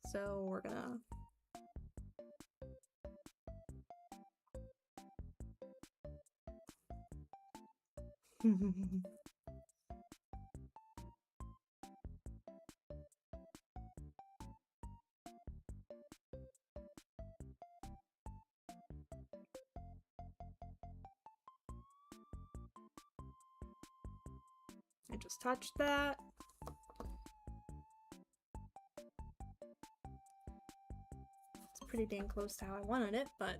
So we're gonna... I just touched that. It's pretty dang close to how I wanted it, but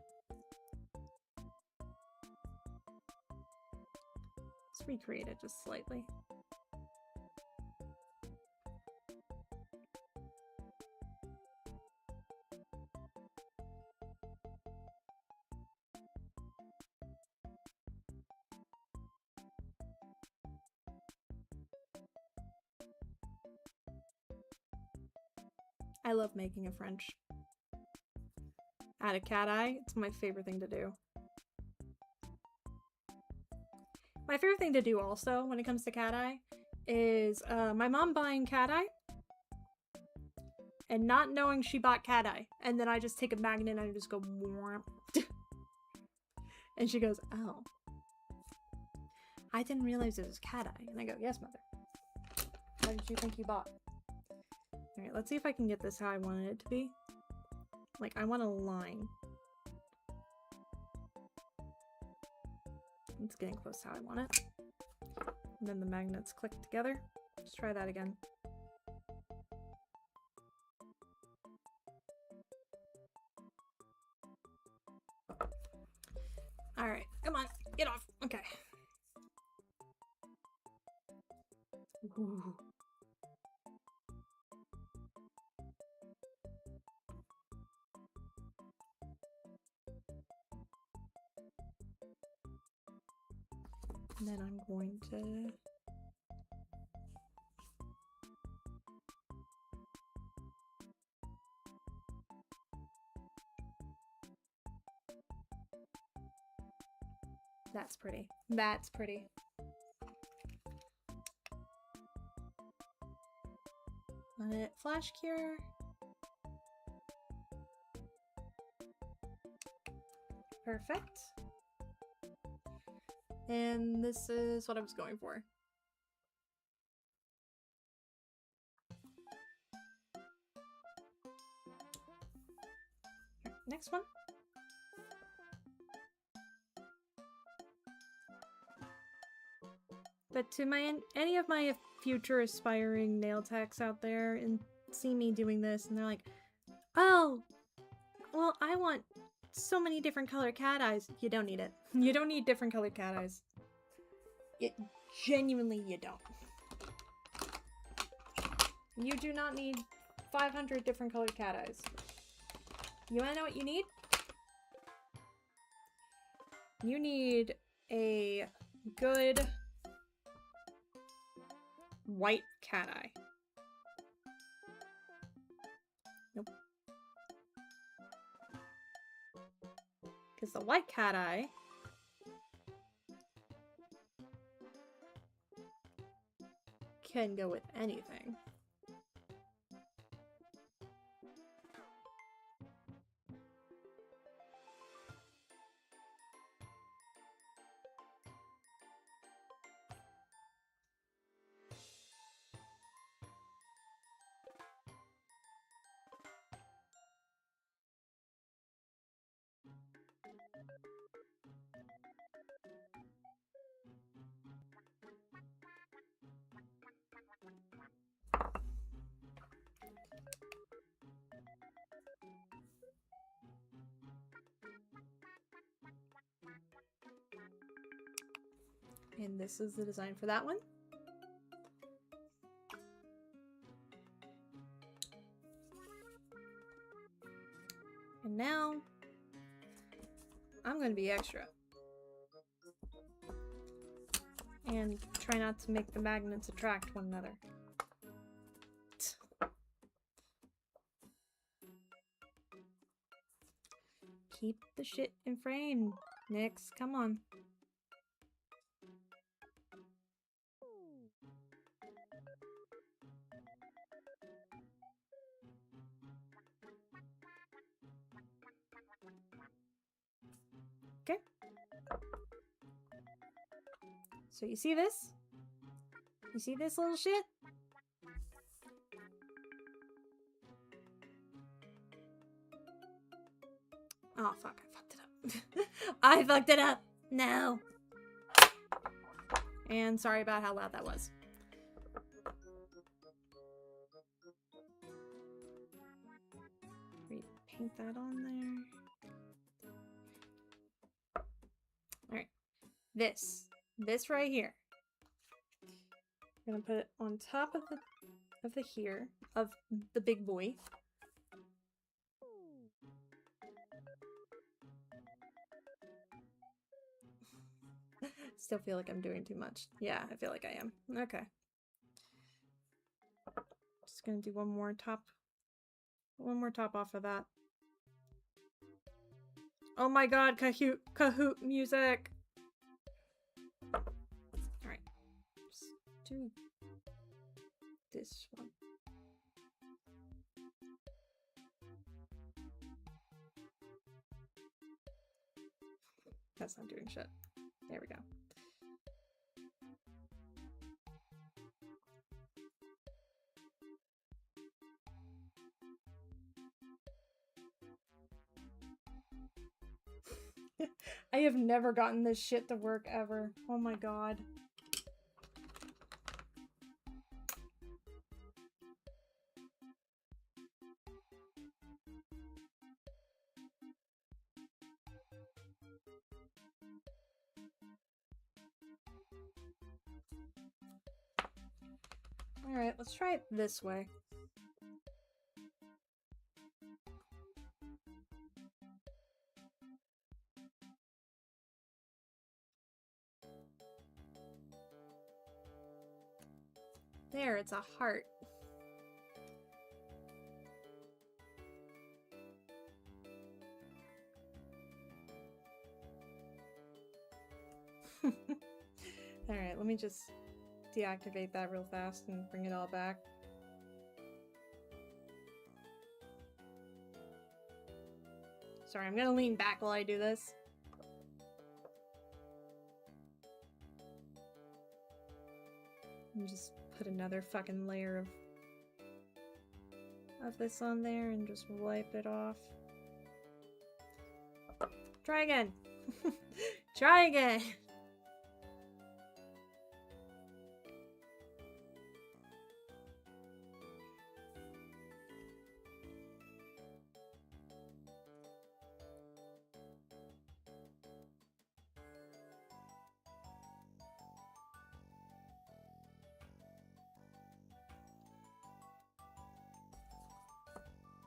let's recreate it just slightly. I love making a French. Add a cat eye. It's my favorite thing to do. My favorite thing to do also when it comes to cat eye is my mom buying cat eye and not knowing she bought cat eye. And then I just take a magnet and I just go and she goes, oh. I didn't realize it was cat eye. And I go, yes, mother. What did you think you bought? Alright, let's see if I can get this how I wanted it to be. Like, I want a line. It's getting close to how I want it. And then the magnets click together. Let's try that again. Alright, come on, get off. Okay. Ooh. And then I'm going to... That's pretty. That's pretty. Let it flash cure. Perfect. And this is what I was going for. Next one. But to any of my future aspiring nail techs out there and see me doing this and they're like, oh, well, I want so many different colored cat eyes. You don't need it. You don't need different colored cat eyes. Genuinely, you don't. You do not need 500 different colored cat eyes. You wanna know what you need? You need a good white cat eye. Nope. Because the white cat eye can go with anything. And this is the design for that one. And now, I'm going to be extra. And try not to make the magnets attract one another. Keep the shit in frame, Nyx. Come on. Okay. So you see this? You see this little shit? Oh fuck, I fucked it up. I fucked it up! No! And sorry about how loud that was. Repaint that on there. Alright. This right here. I'm gonna put it on top of the big boy. Still feel like I'm doing too much. Yeah, I feel like I am. Okay. Just gonna do one more top off of that. Oh my god, Kahoot music! Alright. Just do this one. That's not doing shit. There we go. I have never gotten this shit to work ever. Oh my god. Alright, let's try it this way. There, it's a heart. Alright, let me just deactivate that real fast and bring it all back. Sorry, I'm gonna lean back while I do this. And just put another fucking layer of this on there and just wipe it off. Try again. Try again.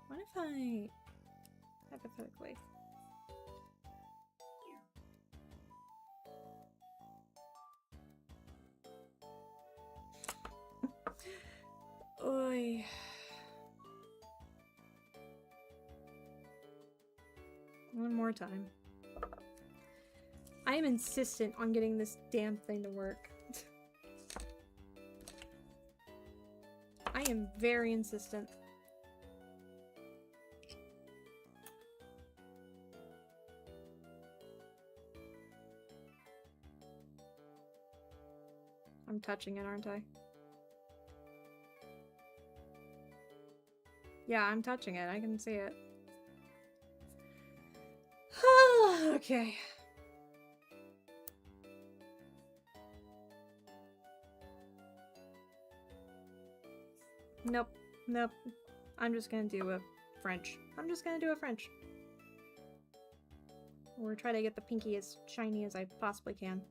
What if I, hypothetically, Oy. One more time. I am insistent on getting this damn thing to work. I am very insistent. I'm touching it, aren't I? Yeah, I'm touching it. I can see it. Okay. Nope. Nope. I'm just gonna do a French. I'm just gonna do a French. Or try to get the pinky as shiny as I possibly can.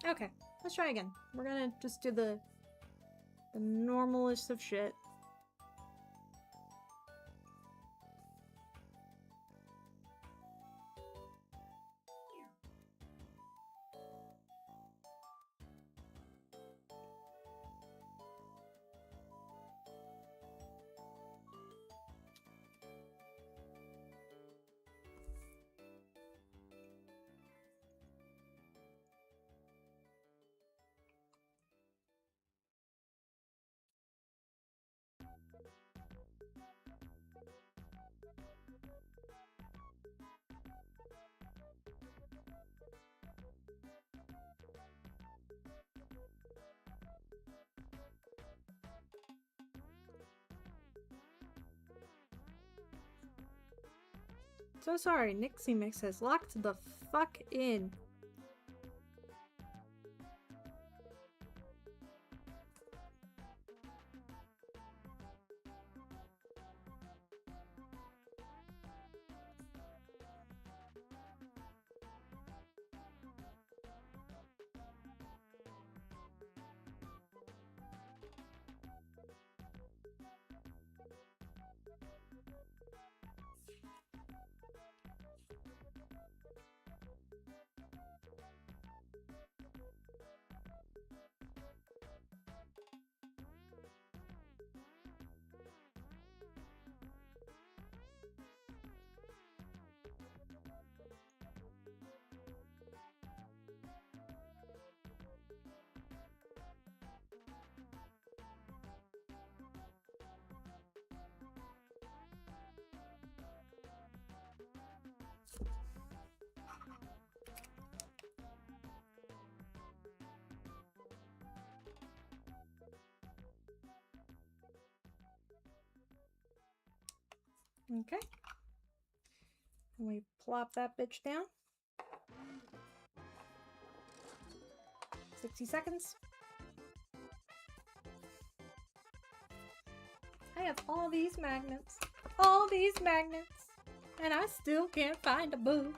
Okay, let's try again. We're gonna just do the normalest of shit. So sorry, Nixie Mix has locked the fuck in. Okay. And we plop that bitch down. 60 seconds. I have all these magnets. All these magnets. And I still can't find a boo.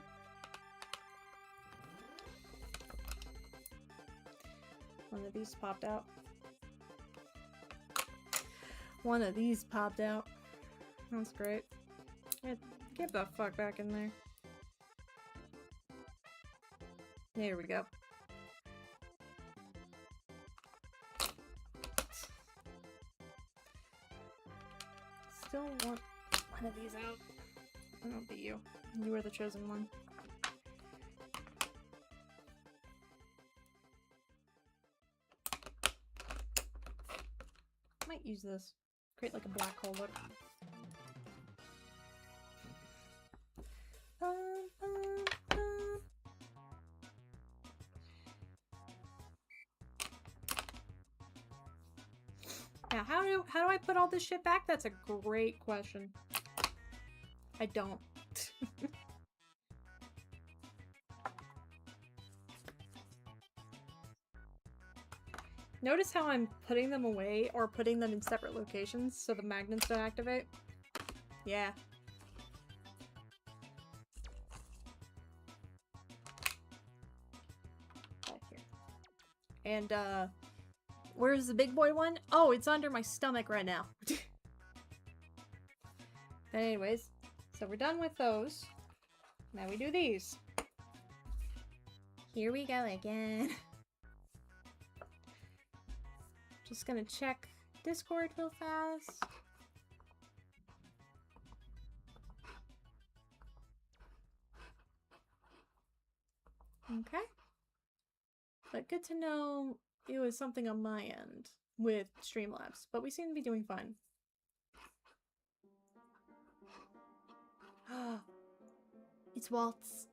One of these popped out. One of these popped out. That's great. Get the fuck back in there. There we go. Still want one of these out. It'll be you. You are the chosen one. Might use this. Create like a black hole look. Now, how do I put all this shit back? That's a great question. I don't. Notice how I'm putting them away or putting them in separate locations so the magnets don't activate? Yeah. Right here. And, where's the big boy one? Oh, it's under my stomach right now. But anyways, so we're done with those. Now we do these. Here we go again. Just gonna check Discord real fast. Okay. But good to know it was something on my end with Streamlabs, but we seem to be doing fine. It's Waltz.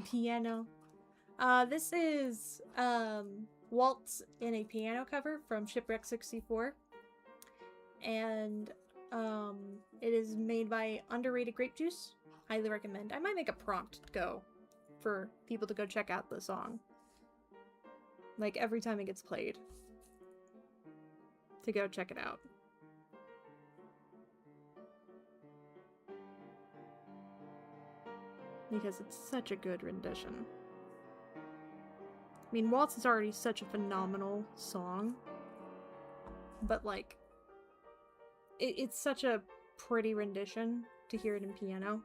Piano. This is Waltz in a piano cover from Shipwreck 64. And it is made by Underrated Grape Juice. Highly recommend. I might make a prompt go for people to go check out the song. Like every time it gets played. To go check it out. Because it's such a good rendition. I mean, Waltz is already such a phenomenal song, but like, it's such a pretty rendition to hear it in piano.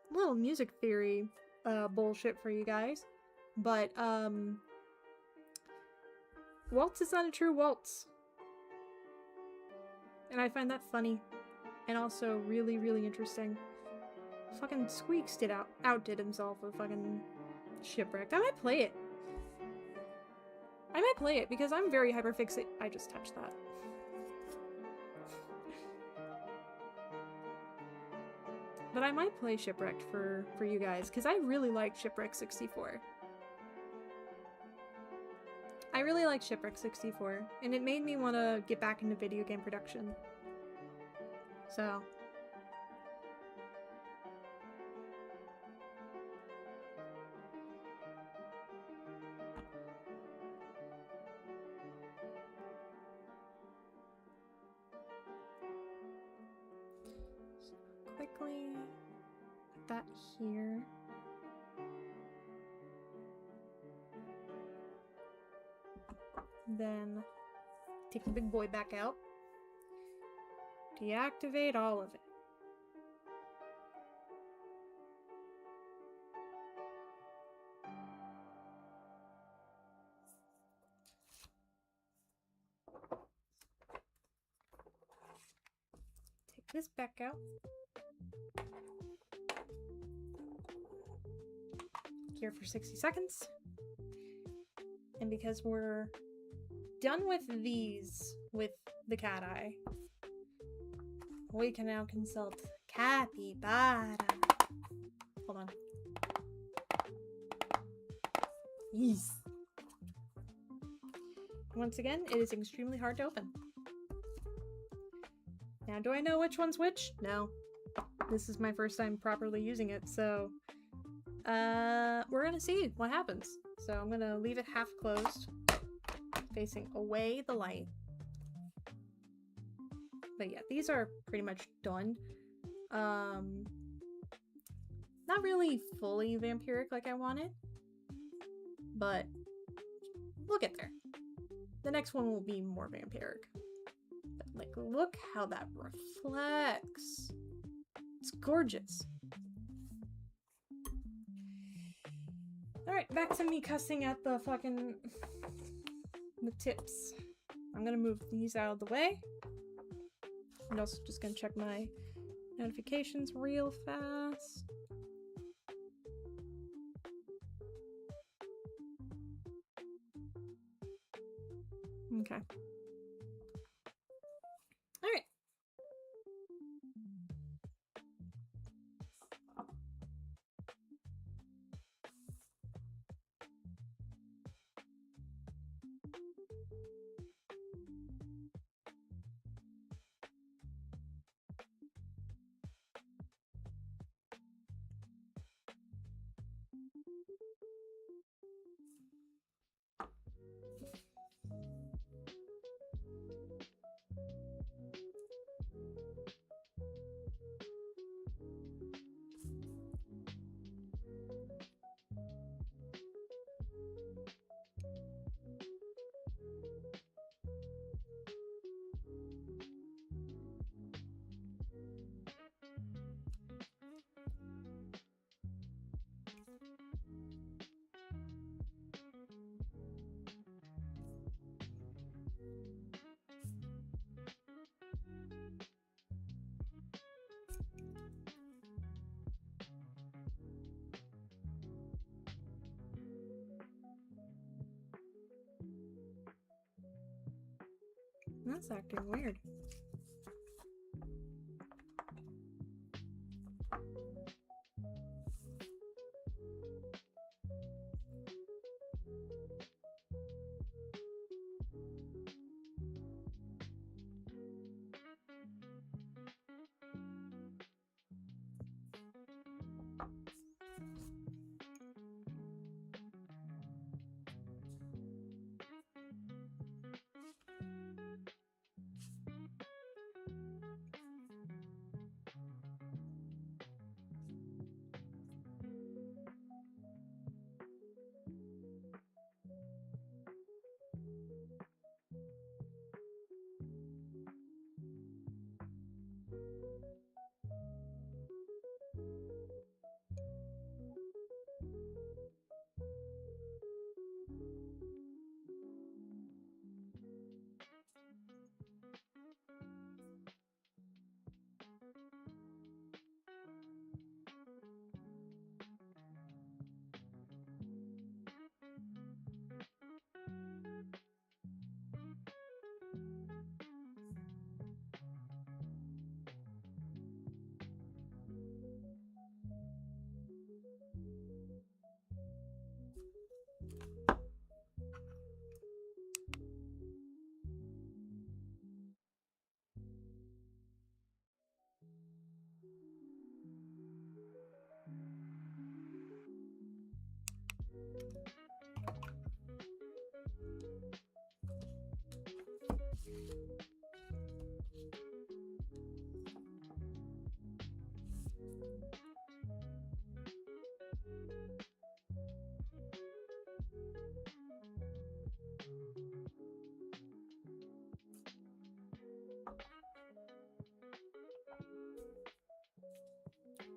Little music theory bullshit for you guys, but waltz is not a true waltz, and I find that funny and also really, really interesting. Fucking Squeaks outdid himself with fucking Shipwrecked. I might play it. I might play it because I'm very hyperfixated. I just touched that. But I might play Shipwrecked for you guys, because I really like Shipwreck 64. I really like Shipwreck 64, and it made me want to get back into video game production. So... quickly put that here. Then take the big boy back out. Deactivate all of it. Take this back out. Here for 60 seconds. And because we're done with these with the cat eye, we can now consult Capybara. Hold on. Yes. Once again, it is extremely hard to open. Now, do I know which one's which? No. This is my first time properly using it, so... we're gonna see what happens. So I'm gonna leave it half closed, facing away the light. But yeah, these are pretty much done. Not really fully vampiric like I wanted, but we'll get there. The next one will be more vampiric. But like, look how that reflects. It's gorgeous. Alright, back to me cussing at the fucking... the tips. I'm gonna move these out of the way. I'm also just gonna check my notifications real fast. Okay. Alright. That's acting weird.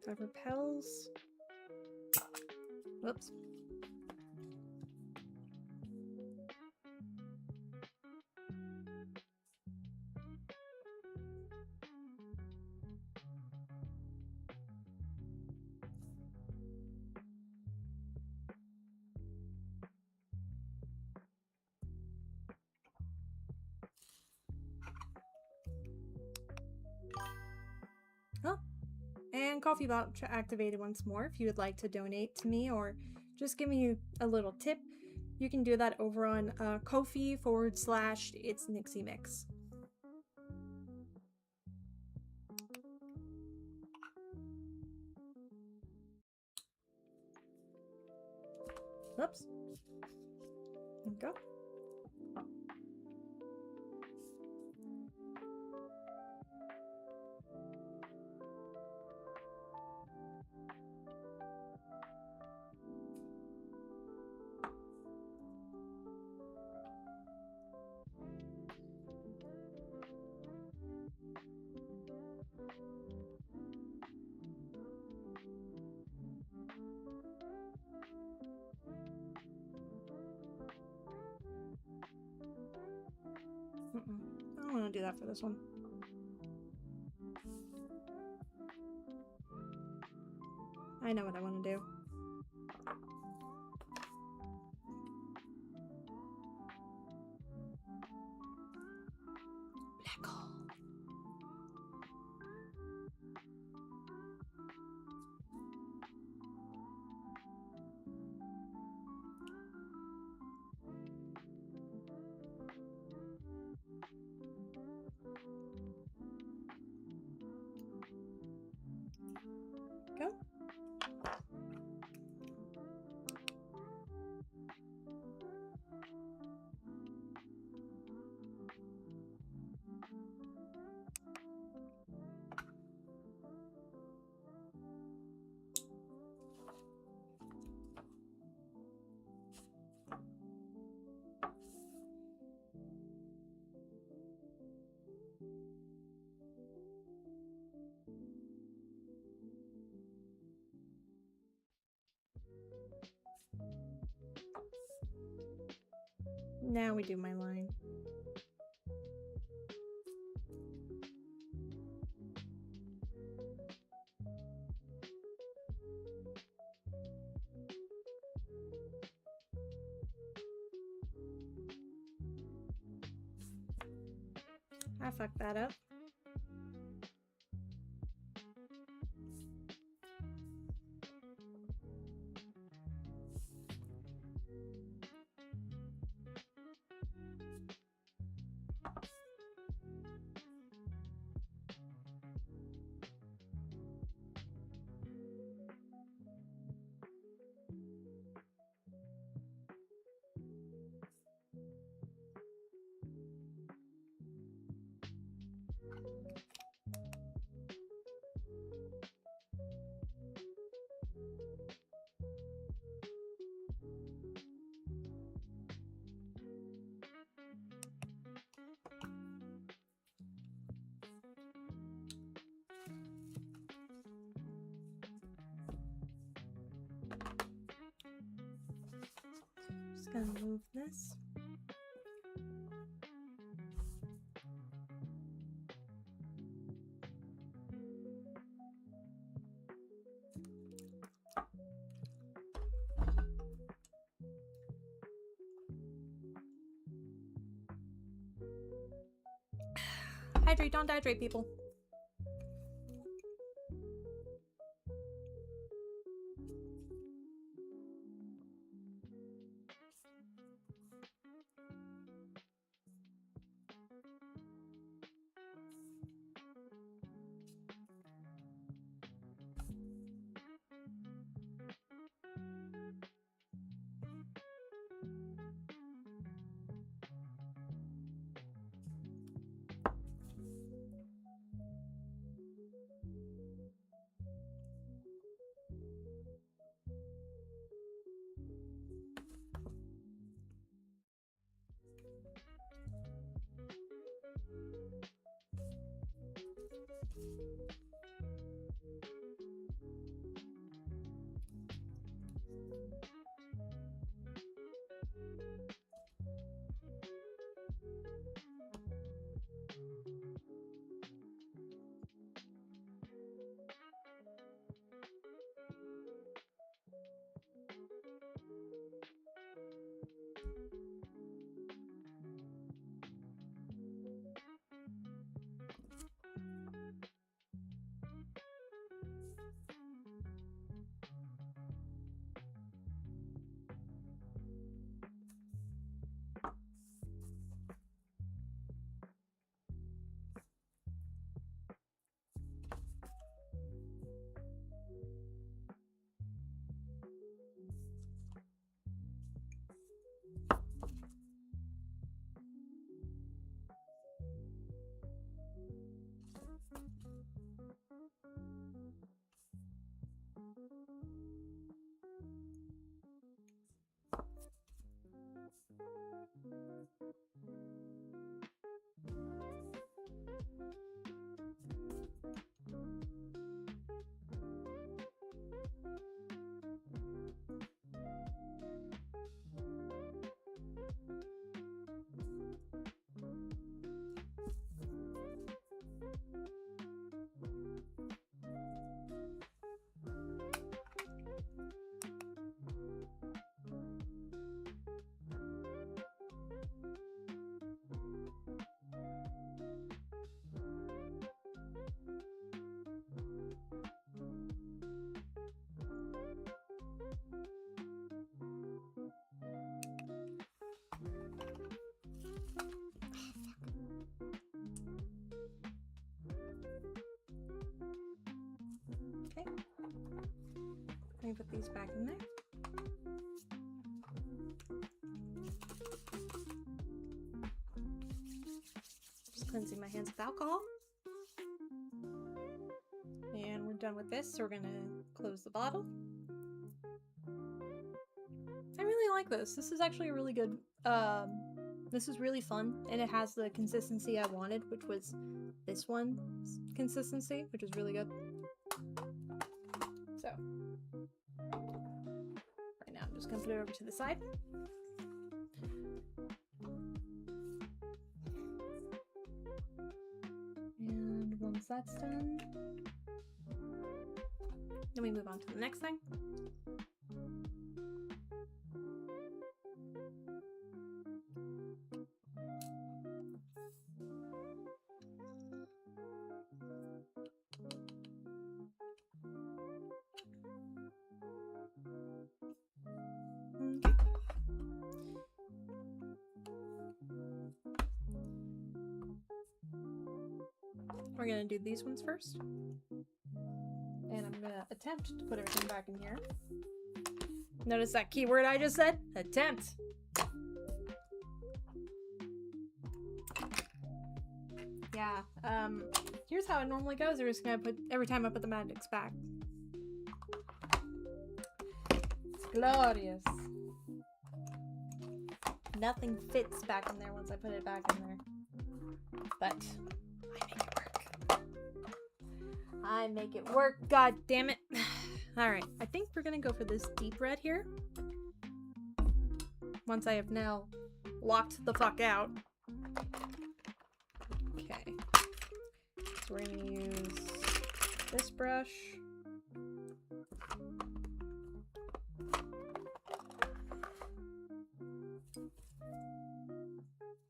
That repels. Whoops. Oh, and coffee voucher activated once more. If you would like to donate to me or just give me a little tip, you can do that over on Ko-fi/It's Nixie Mix. Oops. There we go. I don't want to do that for this one. I know what I want to do. Black hole. Go. Now we do my line. I fucked that up. Just gonna move this. Hydrate, don't dehydrate, people. me put these back in there. Just cleansing my hands with alcohol. And we're done with this, so we're gonna close the bottle. I really like this. This is actually a really good, this is really fun, and it has the consistency I wanted, which was this one's consistency, which is really good. So, right now I'm just gonna put it over to the side. And once that's done, then we move on to the next thing. Okay. We're gonna do these ones first. And I'm gonna attempt to put everything back in here. Notice that keyword I just said? Attempt. Yeah, here's how it normally goes. We're just gonna put, every time I put the magics back. It's glorious. Nothing fits back in there once I put it back in there. But I make it work. I make it work, god damn it. Alright, I think we're gonna go for this deep red here. Once I have now locked the fuck out. Okay. So we're gonna use this brush.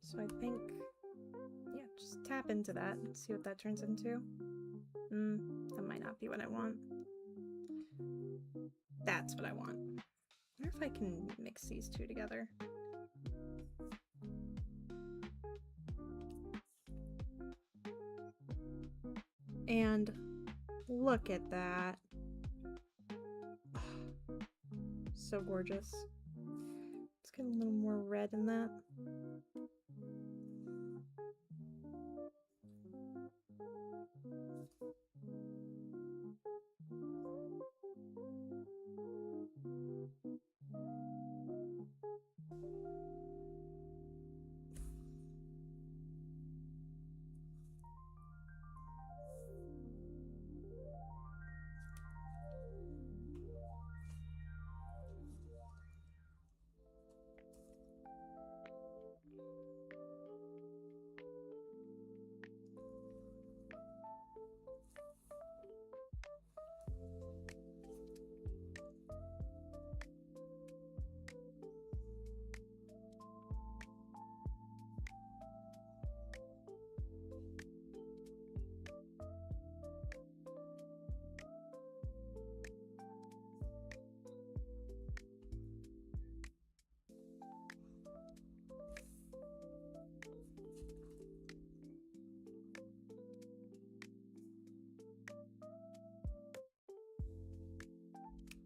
So I think, yeah, just tap into that and see what that turns into. That might not be what I want. That's what I want. I wonder if I can mix these two together. And look at that. So gorgeous. Let's get a little more red in that.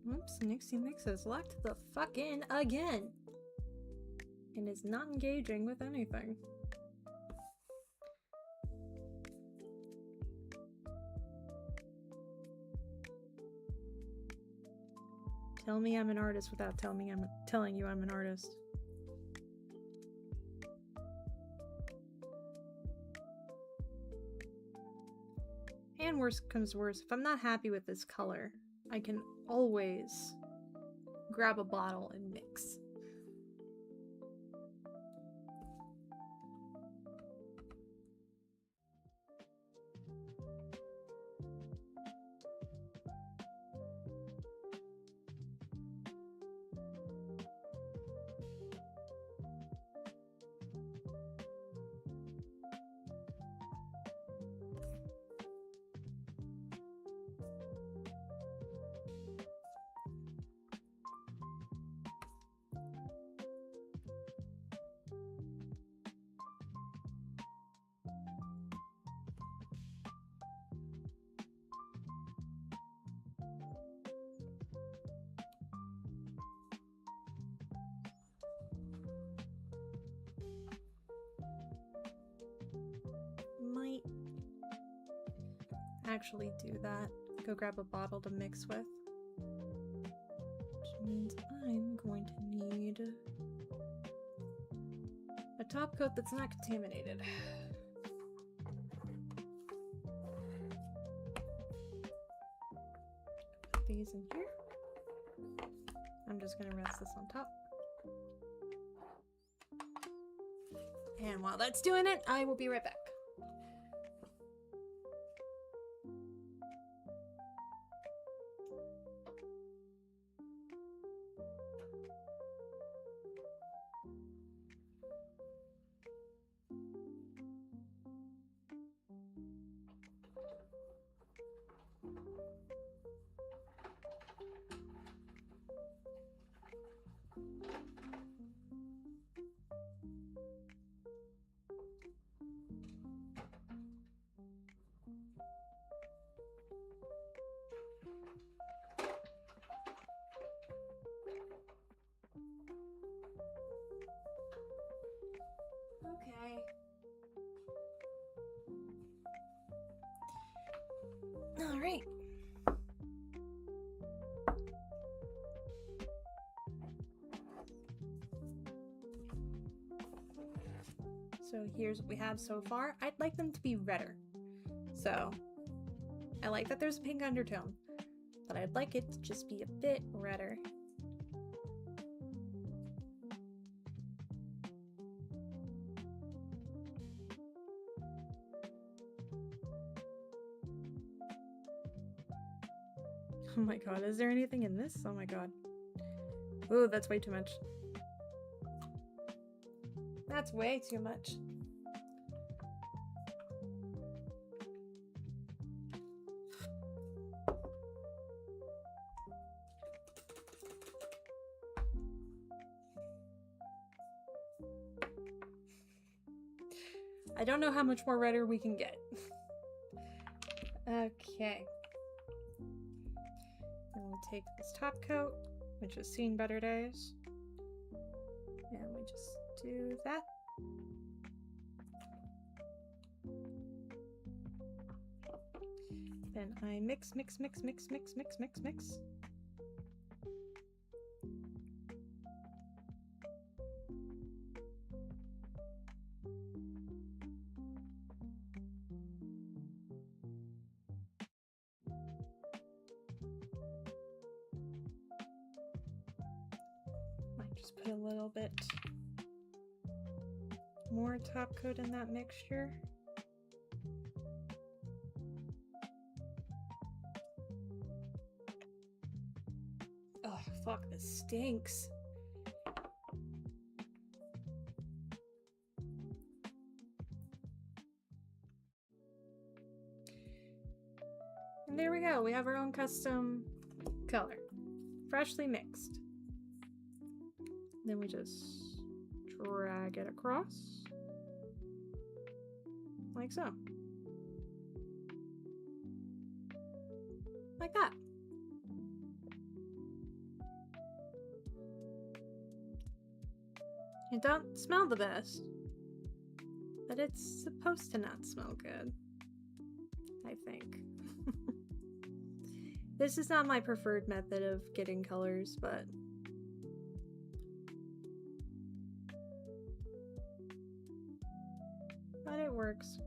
Oops, Nixie Mix has locked the fuck in again and is not engaging with anything. Tell me I'm an artist without telling you I'm an artist. And worse comes worse, if I'm not happy with this color, I can always grab a bottle and mix. actually do that. Go grab a bottle to mix with. Which means I'm going to need a top coat that's not contaminated. Put these in here. I'm just gonna rest this on top. And while that's doing it, I will be right back. Okay. All right. So here's what we have so far. I'd like them to be redder. So I like that there's a pink undertone, but I'd like it to just be a bit redder. Oh my god, is there anything in this? Oh my god. Ooh, that's way too much. That's way too much. I don't know how much more redder we can get. Okay. And we'll take this top coat, which has seen better days. And we just do that. Then I mix. Might just put a little bit more top coat in that mixture. Oh, fuck, this stinks. And there we go. We have our own custom color. Freshly mixed. Then we just drag it across. Like so. Like that. It don't smell the best, but it's supposed to not smell good, I think. This is not my preferred method of getting colors, but it works.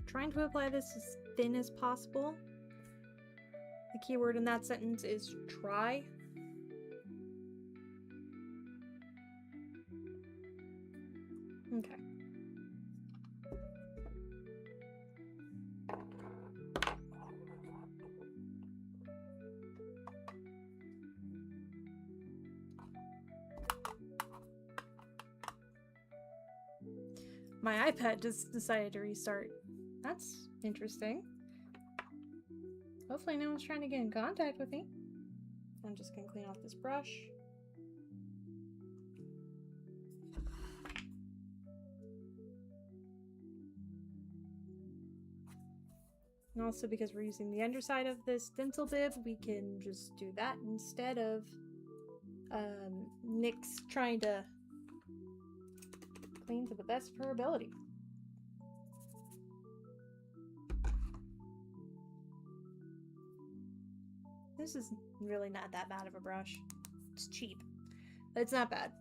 Trying to apply this as thin as possible. The key word in that sentence is try. Okay. My iPad just decided to restart. That's interesting. Hopefully no one's trying to get in contact with me. I'm just gonna clean off this brush. And also because we're using the underside of this stencil bib, we can just do that instead of Nyx trying to clean to the best of her ability. This is really not that bad of a brush. It's cheap, but it's not bad.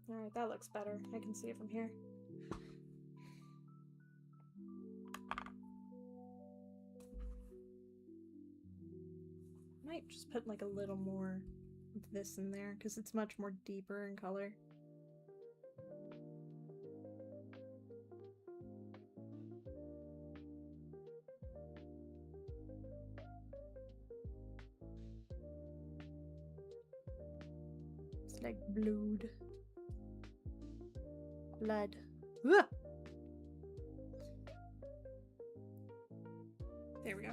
Alright, that looks better. I can see it from here. Might just put like a little more of this in there because it's much more deeper in color. It's like blood. Blood. Ugh! There we go.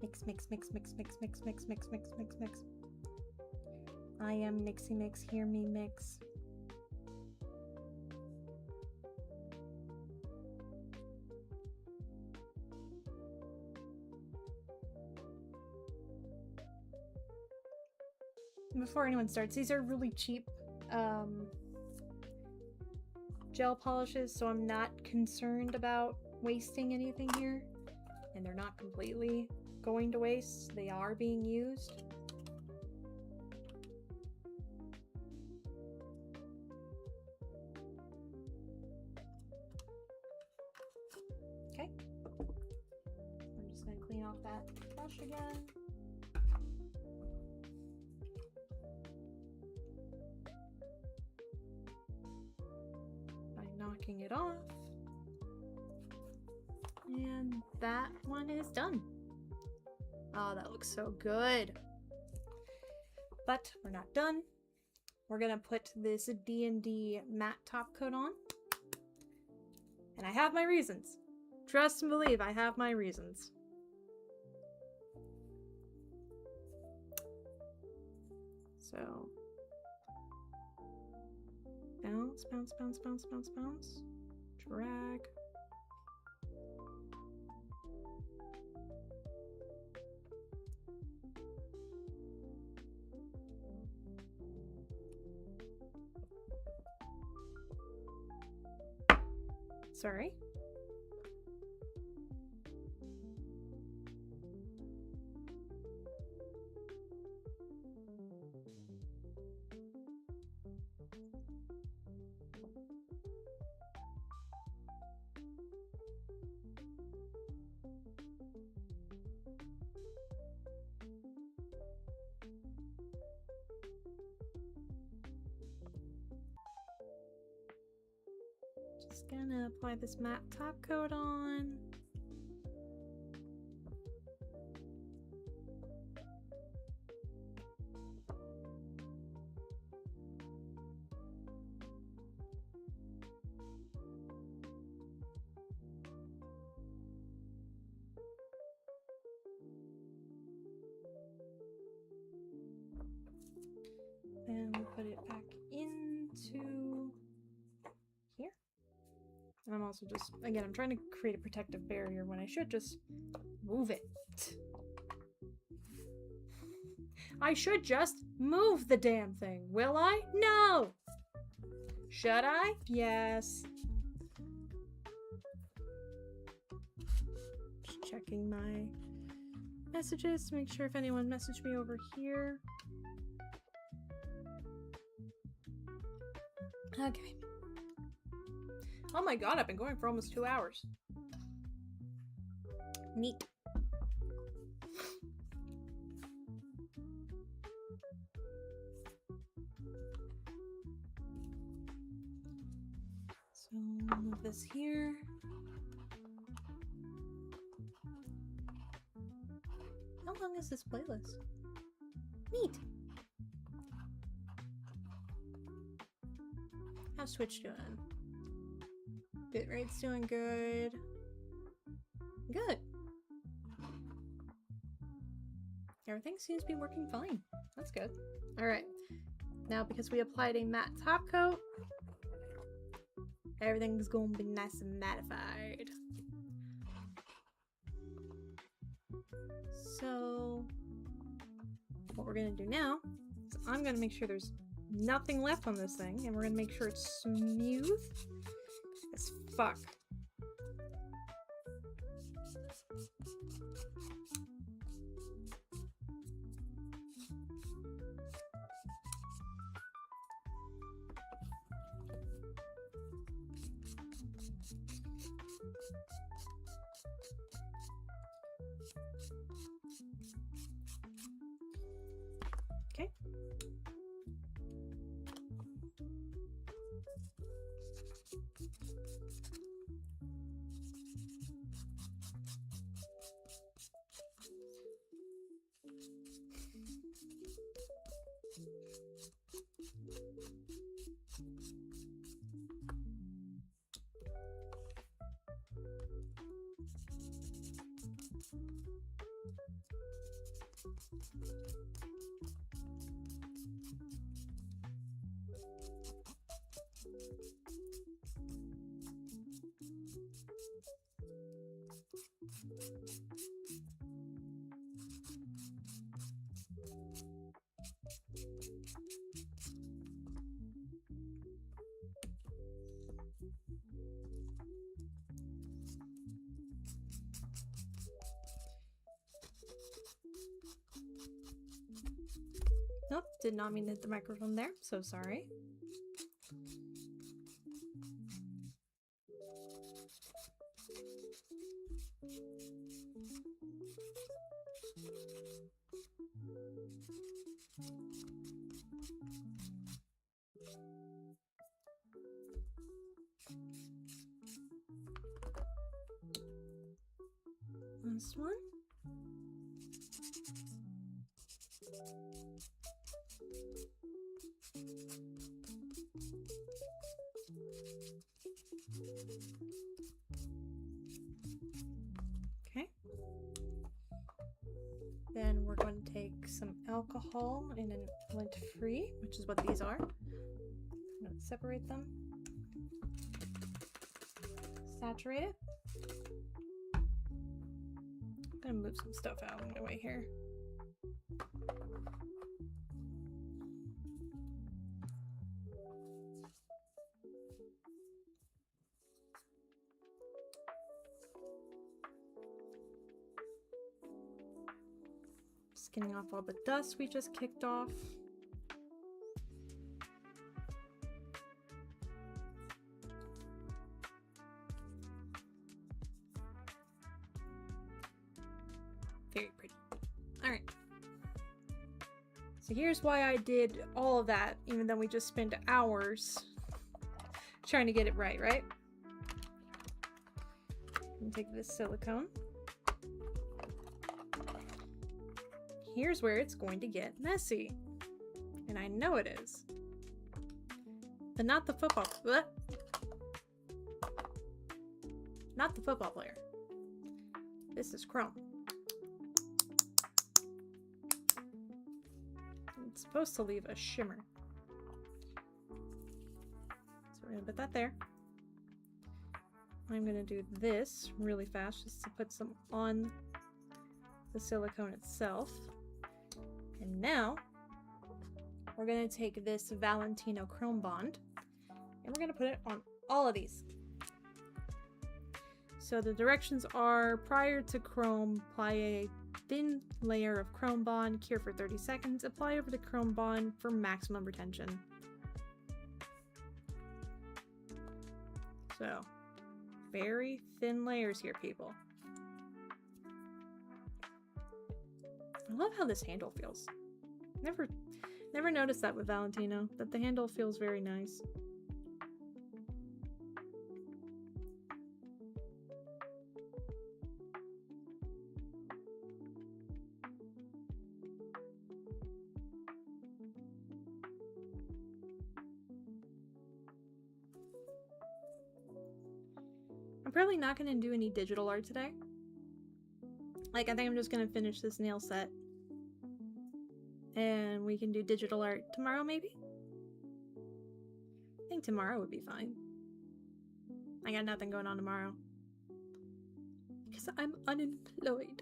Mix, mix, mix, mix, mix, mix, mix, mix, mix, mix, mix. I am Nixie Mix, hear me mix. Before anyone starts, these are really cheap gel polishes, so I'm not concerned about wasting anything here. And they're not completely going to waste. They are being used. Okay. I'm just going to clean off that brush again. By knocking it off. And that one is done. Oh, that looks so good. But we're not done. We're gonna put this D&D matte top coat on. And I have my reasons. Trust and believe, I have my reasons. So, bounce, bounce, bounce, bounce, bounce, bounce. Drag. Sorry. Just gonna apply this matte top coat on. And we put it back into here. And I'm also just, again, I'm trying to create a protective barrier when I should just move it. I should just move the damn thing, will I? No! Should I? Yes. Just checking my messages to make sure if anyone messaged me over here. Okay. Oh my god, I've been going for almost 2 hours. Neat. So move this here. How long is this playlist? Neat. How's Switch doing? Bitrate's doing good. Good. Everything seems to be working fine. That's good. Alright. Now, because we applied a matte top coat, Everything's gonna be nice and mattified. So what we're gonna do now is I'm gonna make sure there's nothing left on this thing, and we're gonna make sure it's smooth as fuck. Okay. Nope, did not mean to hit the microphone there, so sorry. Last one. Okay. Then we're going to take some alcohol in an lint-free, which is what these are. I'm going to separate them. Saturate it. I'm going to move some stuff out of my way here. Just getting off all the dust we just kicked off. Very pretty. All right. So here's why I did all of that, even though we just spent hours trying to get it right, right? I'm gonna take this silicone. Here's where it's going to get messy. And I know it is. But not the football. Bleh. Not the football player. This is chrome. It's supposed to leave a shimmer. So we're gonna put that there. I'm gonna do this really fast just to put some on the silicone itself. And now we're going to take this Valentino Chrome Bond and we're going to put it on all of these. So the directions are: prior to chrome, apply a thin layer of Chrome Bond, cure for 30 seconds, apply over the Chrome Bond for maximum retention. So, very thin layers here, people. I love how this handle feels. Never noticed that with Valentino, that the handle feels very nice. I'm probably not going to do any digital art today. Like, I think I'm just going to finish this nail set. And we can do digital art tomorrow, maybe? I think tomorrow would be fine. I got nothing going on tomorrow. Because I'm unemployed.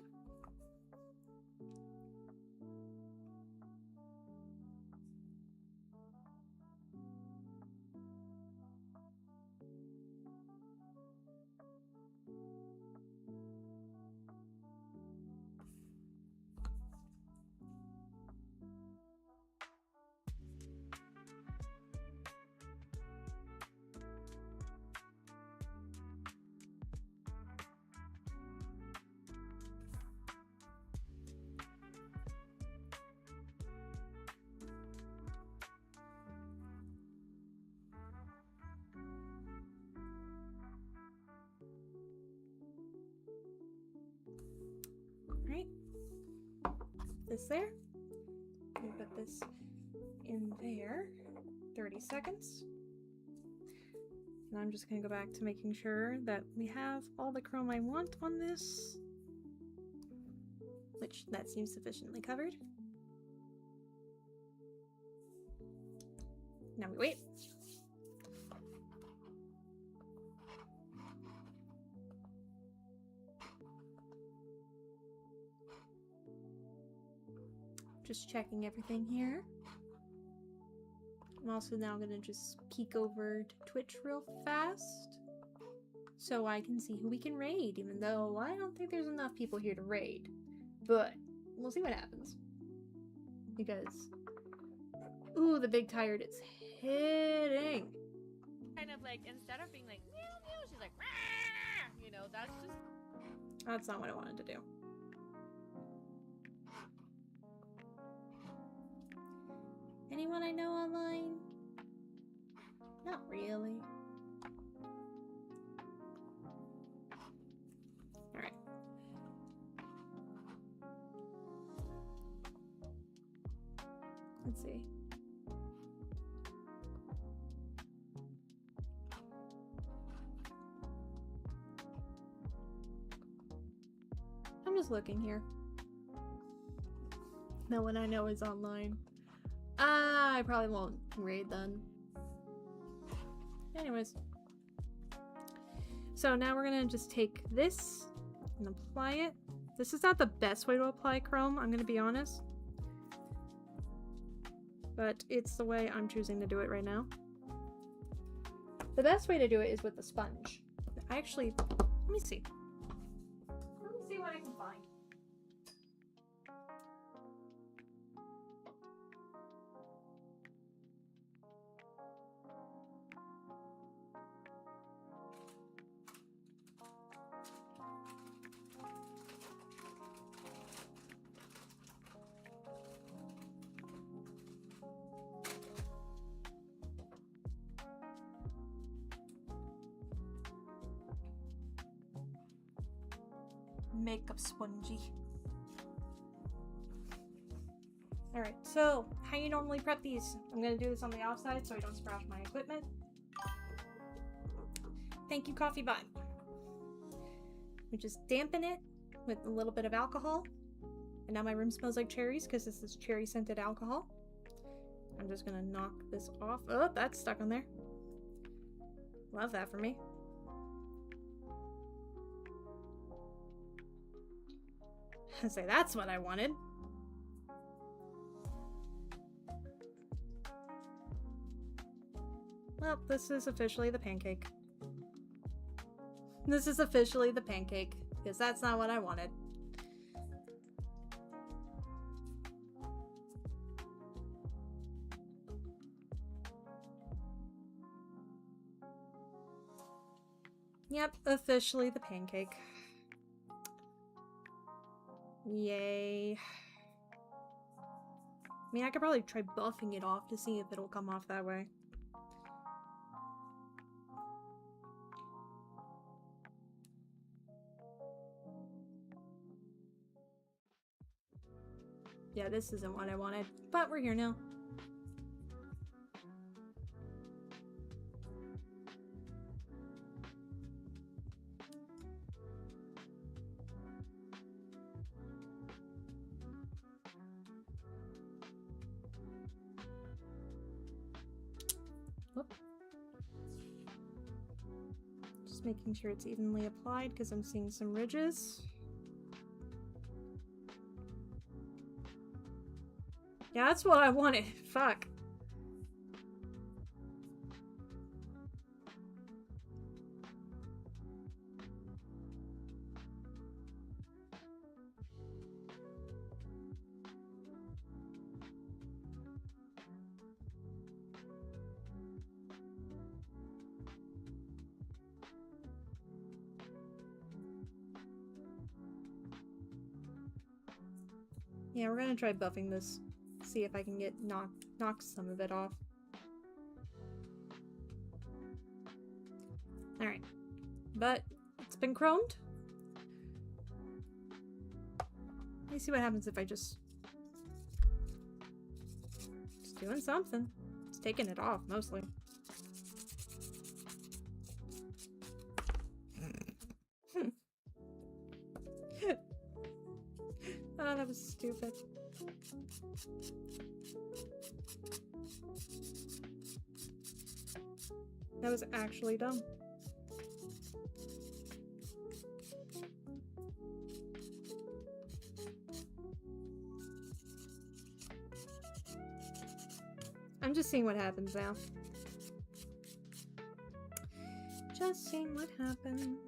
Right. This there. We put this in there. 30 seconds. And I'm just going to go back to making sure that we have all the chrome I want on this. Which, that seems sufficiently covered. Now we wait. Just checking everything here. I'm also now going to just peek over to Twitch real fast so I can see who we can raid, even though I don't think there's enough people here to raid. But we'll see what happens. Because, ooh, the big tired is hitting. Kind of like, instead of being like, meow, meow, she's like, rah! You know, that's just... That's not what I wanted to do. Anyone I know online? Not really. Alright. Let's see. I'm just looking here. No one I know is online. I probably won't raid then. Anyways. So now we're gonna just take this and apply it. This is not the best way to apply chrome, I'm gonna be honest. But it's the way I'm choosing to do it right now. The best way to do it is with the sponge. I actually, let me see. Let me see what I can find. Makeup spongy. Alright, so how you normally prep these? I'm gonna do this on the offside so I don't splash my equipment. Thank you, Coffee Bun. We just dampen it with a little bit of alcohol. And now my room smells like cherries because this is cherry scented alcohol. I'm just gonna knock this off. Oh, that's stuck on there. Love that for me. I say that's what I wanted. Well, this is officially the pancake. This is officially the pancake, because that's not what I wanted. Yep, officially the pancake. Yay. I mean, I could probably try buffing it off to see if it'll come off that way. Yeah, this isn't what I wanted, but we're here now. Just making sure it's evenly applied because I'm seeing some ridges. Yeah, that's what I wanted. Fuck. Yeah, we're gonna try buffing this. See if I can get knock some of it off. Alright. But it's been chromed. Let me see what happens if I just doing something. It's taking it off mostly. Oh, that was stupid. That was actually dumb. I'm just seeing what happens now. Just seeing what happens.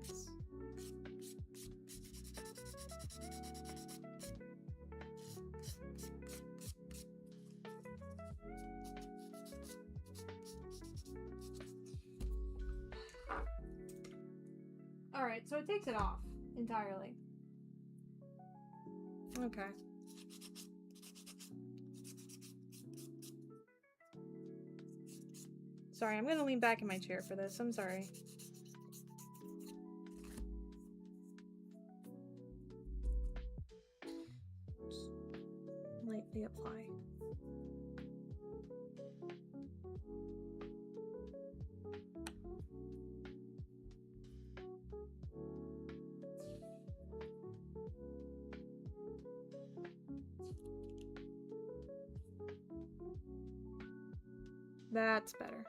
Alright, so it takes it off entirely. Okay. Sorry, I'm gonna lean back in my chair for this. I'm sorry. Just lightly apply. That's better.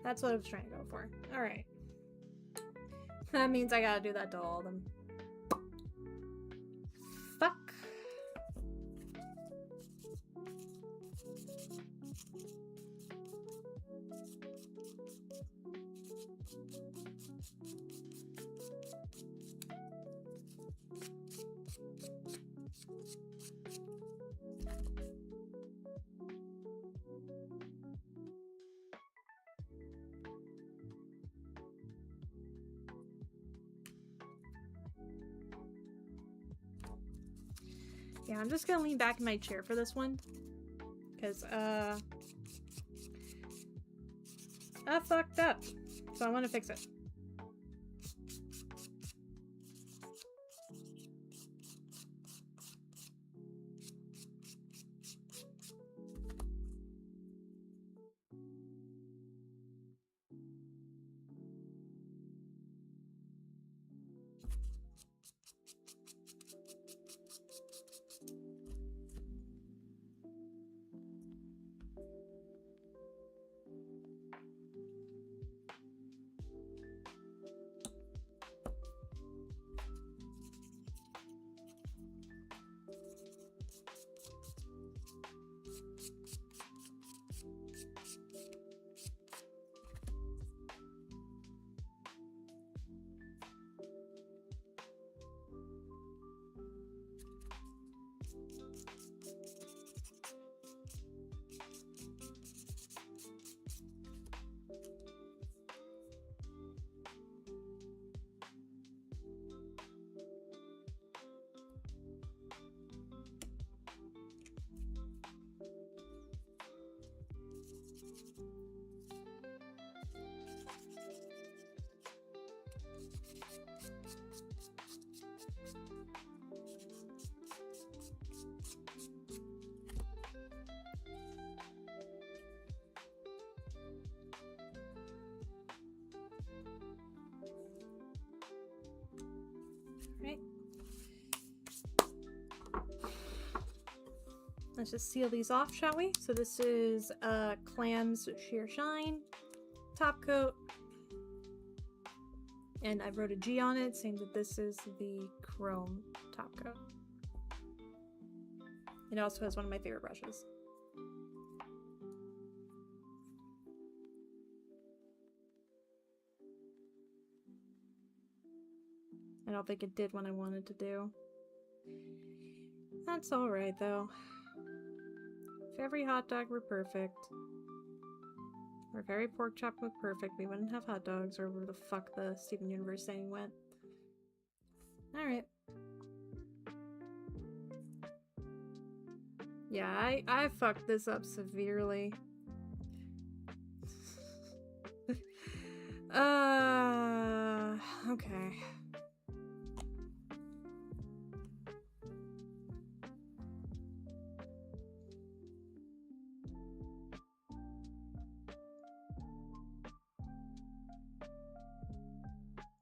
That's what I was trying to go for. Alright. That means I gotta do that to all of them. Fuck. Yeah, I'm just gonna lean back in my chair for this one. Because, I fucked up. So I want to fix it. let's just seal these off, shall we? So this is Clam's Sheer Shine top coat. And I wrote a G on it saying that this is the chrome top coat. It also has one of my favorite brushes. I don't think it did what I wanted to do. That's alright though. If every hot dog were perfect, or if every pork chop were perfect, we wouldn't have hot dogs, or where the fuck the Steven Universe saying went. Alright. Yeah, I fucked this up severely. Okay.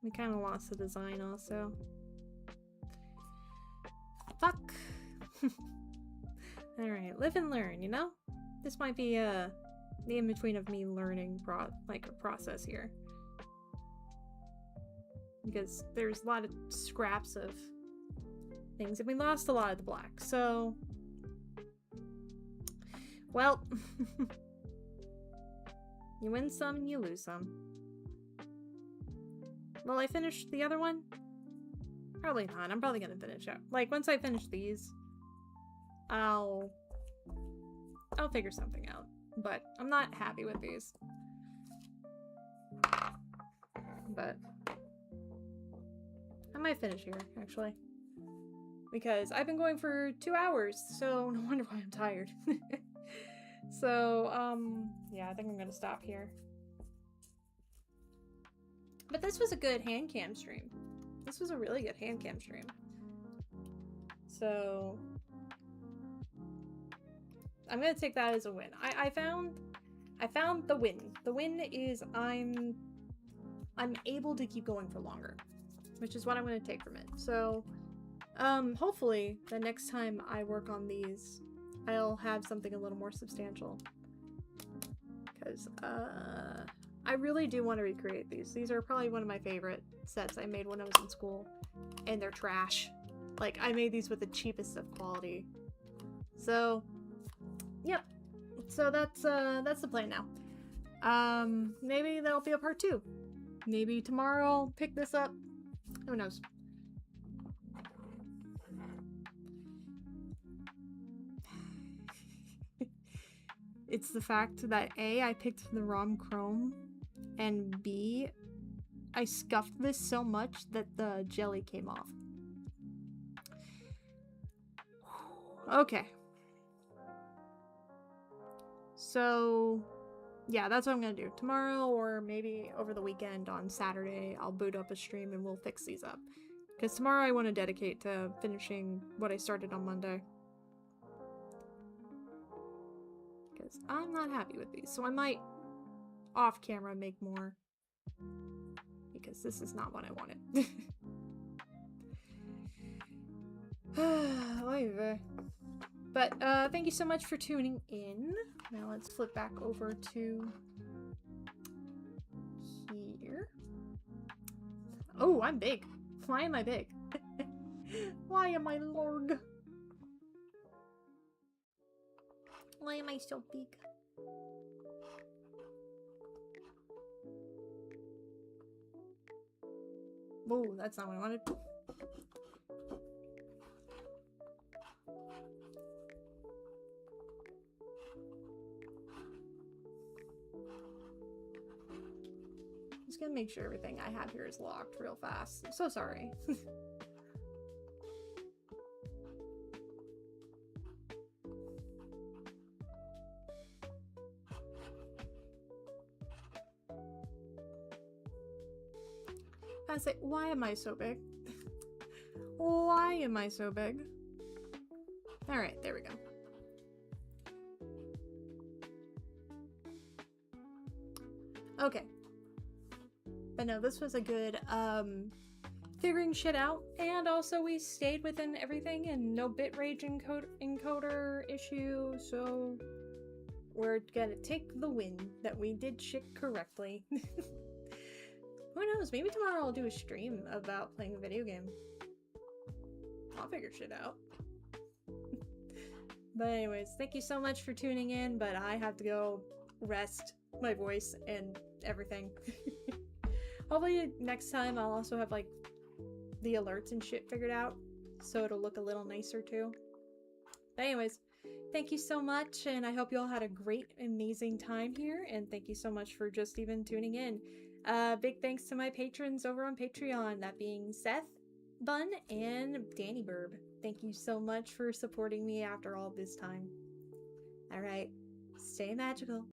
We kind of lost the design also. Fuck. Alright, live and learn, you know? This might be the in-between of me learning like a process here. Because there's a lot of scraps of things, and we lost a lot of the black, so... Well... You win some, you lose some. Will I finish the other one? Probably not. I'm probably gonna finish it. Like, once I finish these, I'll figure something out. But I'm not happy with these. But I might finish here, actually. Because I've been going for 2 hours, so no wonder why I'm tired. So, yeah, I think I'm gonna stop here. But this was a good hand cam stream. This was a really good hand cam stream. So I'm gonna take that as a win. I found the win. The win is I'm able to keep going for longer, which is what I'm gonna take from it. So hopefully the next time I work on these, I'll have something a little more substantial. Because I really do want to recreate these. These are probably one of my favorite sets I made when I was in school. And they're trash. Like, I made these with the cheapest of quality. So, yep. So that's the plan now. Maybe there'll be a part 2. Maybe tomorrow I'll pick this up. Who knows? It's the fact that A, I picked the wrong chrome, and B, I scuffed this so much that the jelly came off. Okay. So, yeah, that's what I'm gonna do. Tomorrow, or maybe over the weekend on Saturday, I'll boot up a stream and we'll fix these up. Because tomorrow I want to dedicate to finishing what I started on Monday. Because I'm not happy with these, so I might off camera make more, because this is not what I wanted. But thank you so much for tuning in. Now let's flip back over to here. Oh, I'm big. Why am I big? Why am I lord? Why am I so big? Whoa, that's not what I wanted. Just gonna make sure everything I have here is locked real fast. I'm so sorry. I say, why am I so big? Why am I so big? Alright, there we go. Okay. But no, this was a good figuring shit out, and also we stayed within everything and no bitrate encoder issue, so we're gonna take the win that we did shit correctly. Who knows, maybe tomorrow I'll do a stream about playing a video game. I'll figure shit out. But anyways, thank you so much for tuning in, but I have to go rest my voice and everything. Hopefully next time I'll also have like the alerts and shit figured out, so it'll look a little nicer too. But anyways, thank you so much, and I hope you all had a great, amazing time here, and thank you so much for just even tuning in. Big thanks to my patrons over on Patreon, that being Seth, Bun, and Danny Burb. Thank you so much for supporting me after all this time. Alright, stay magical.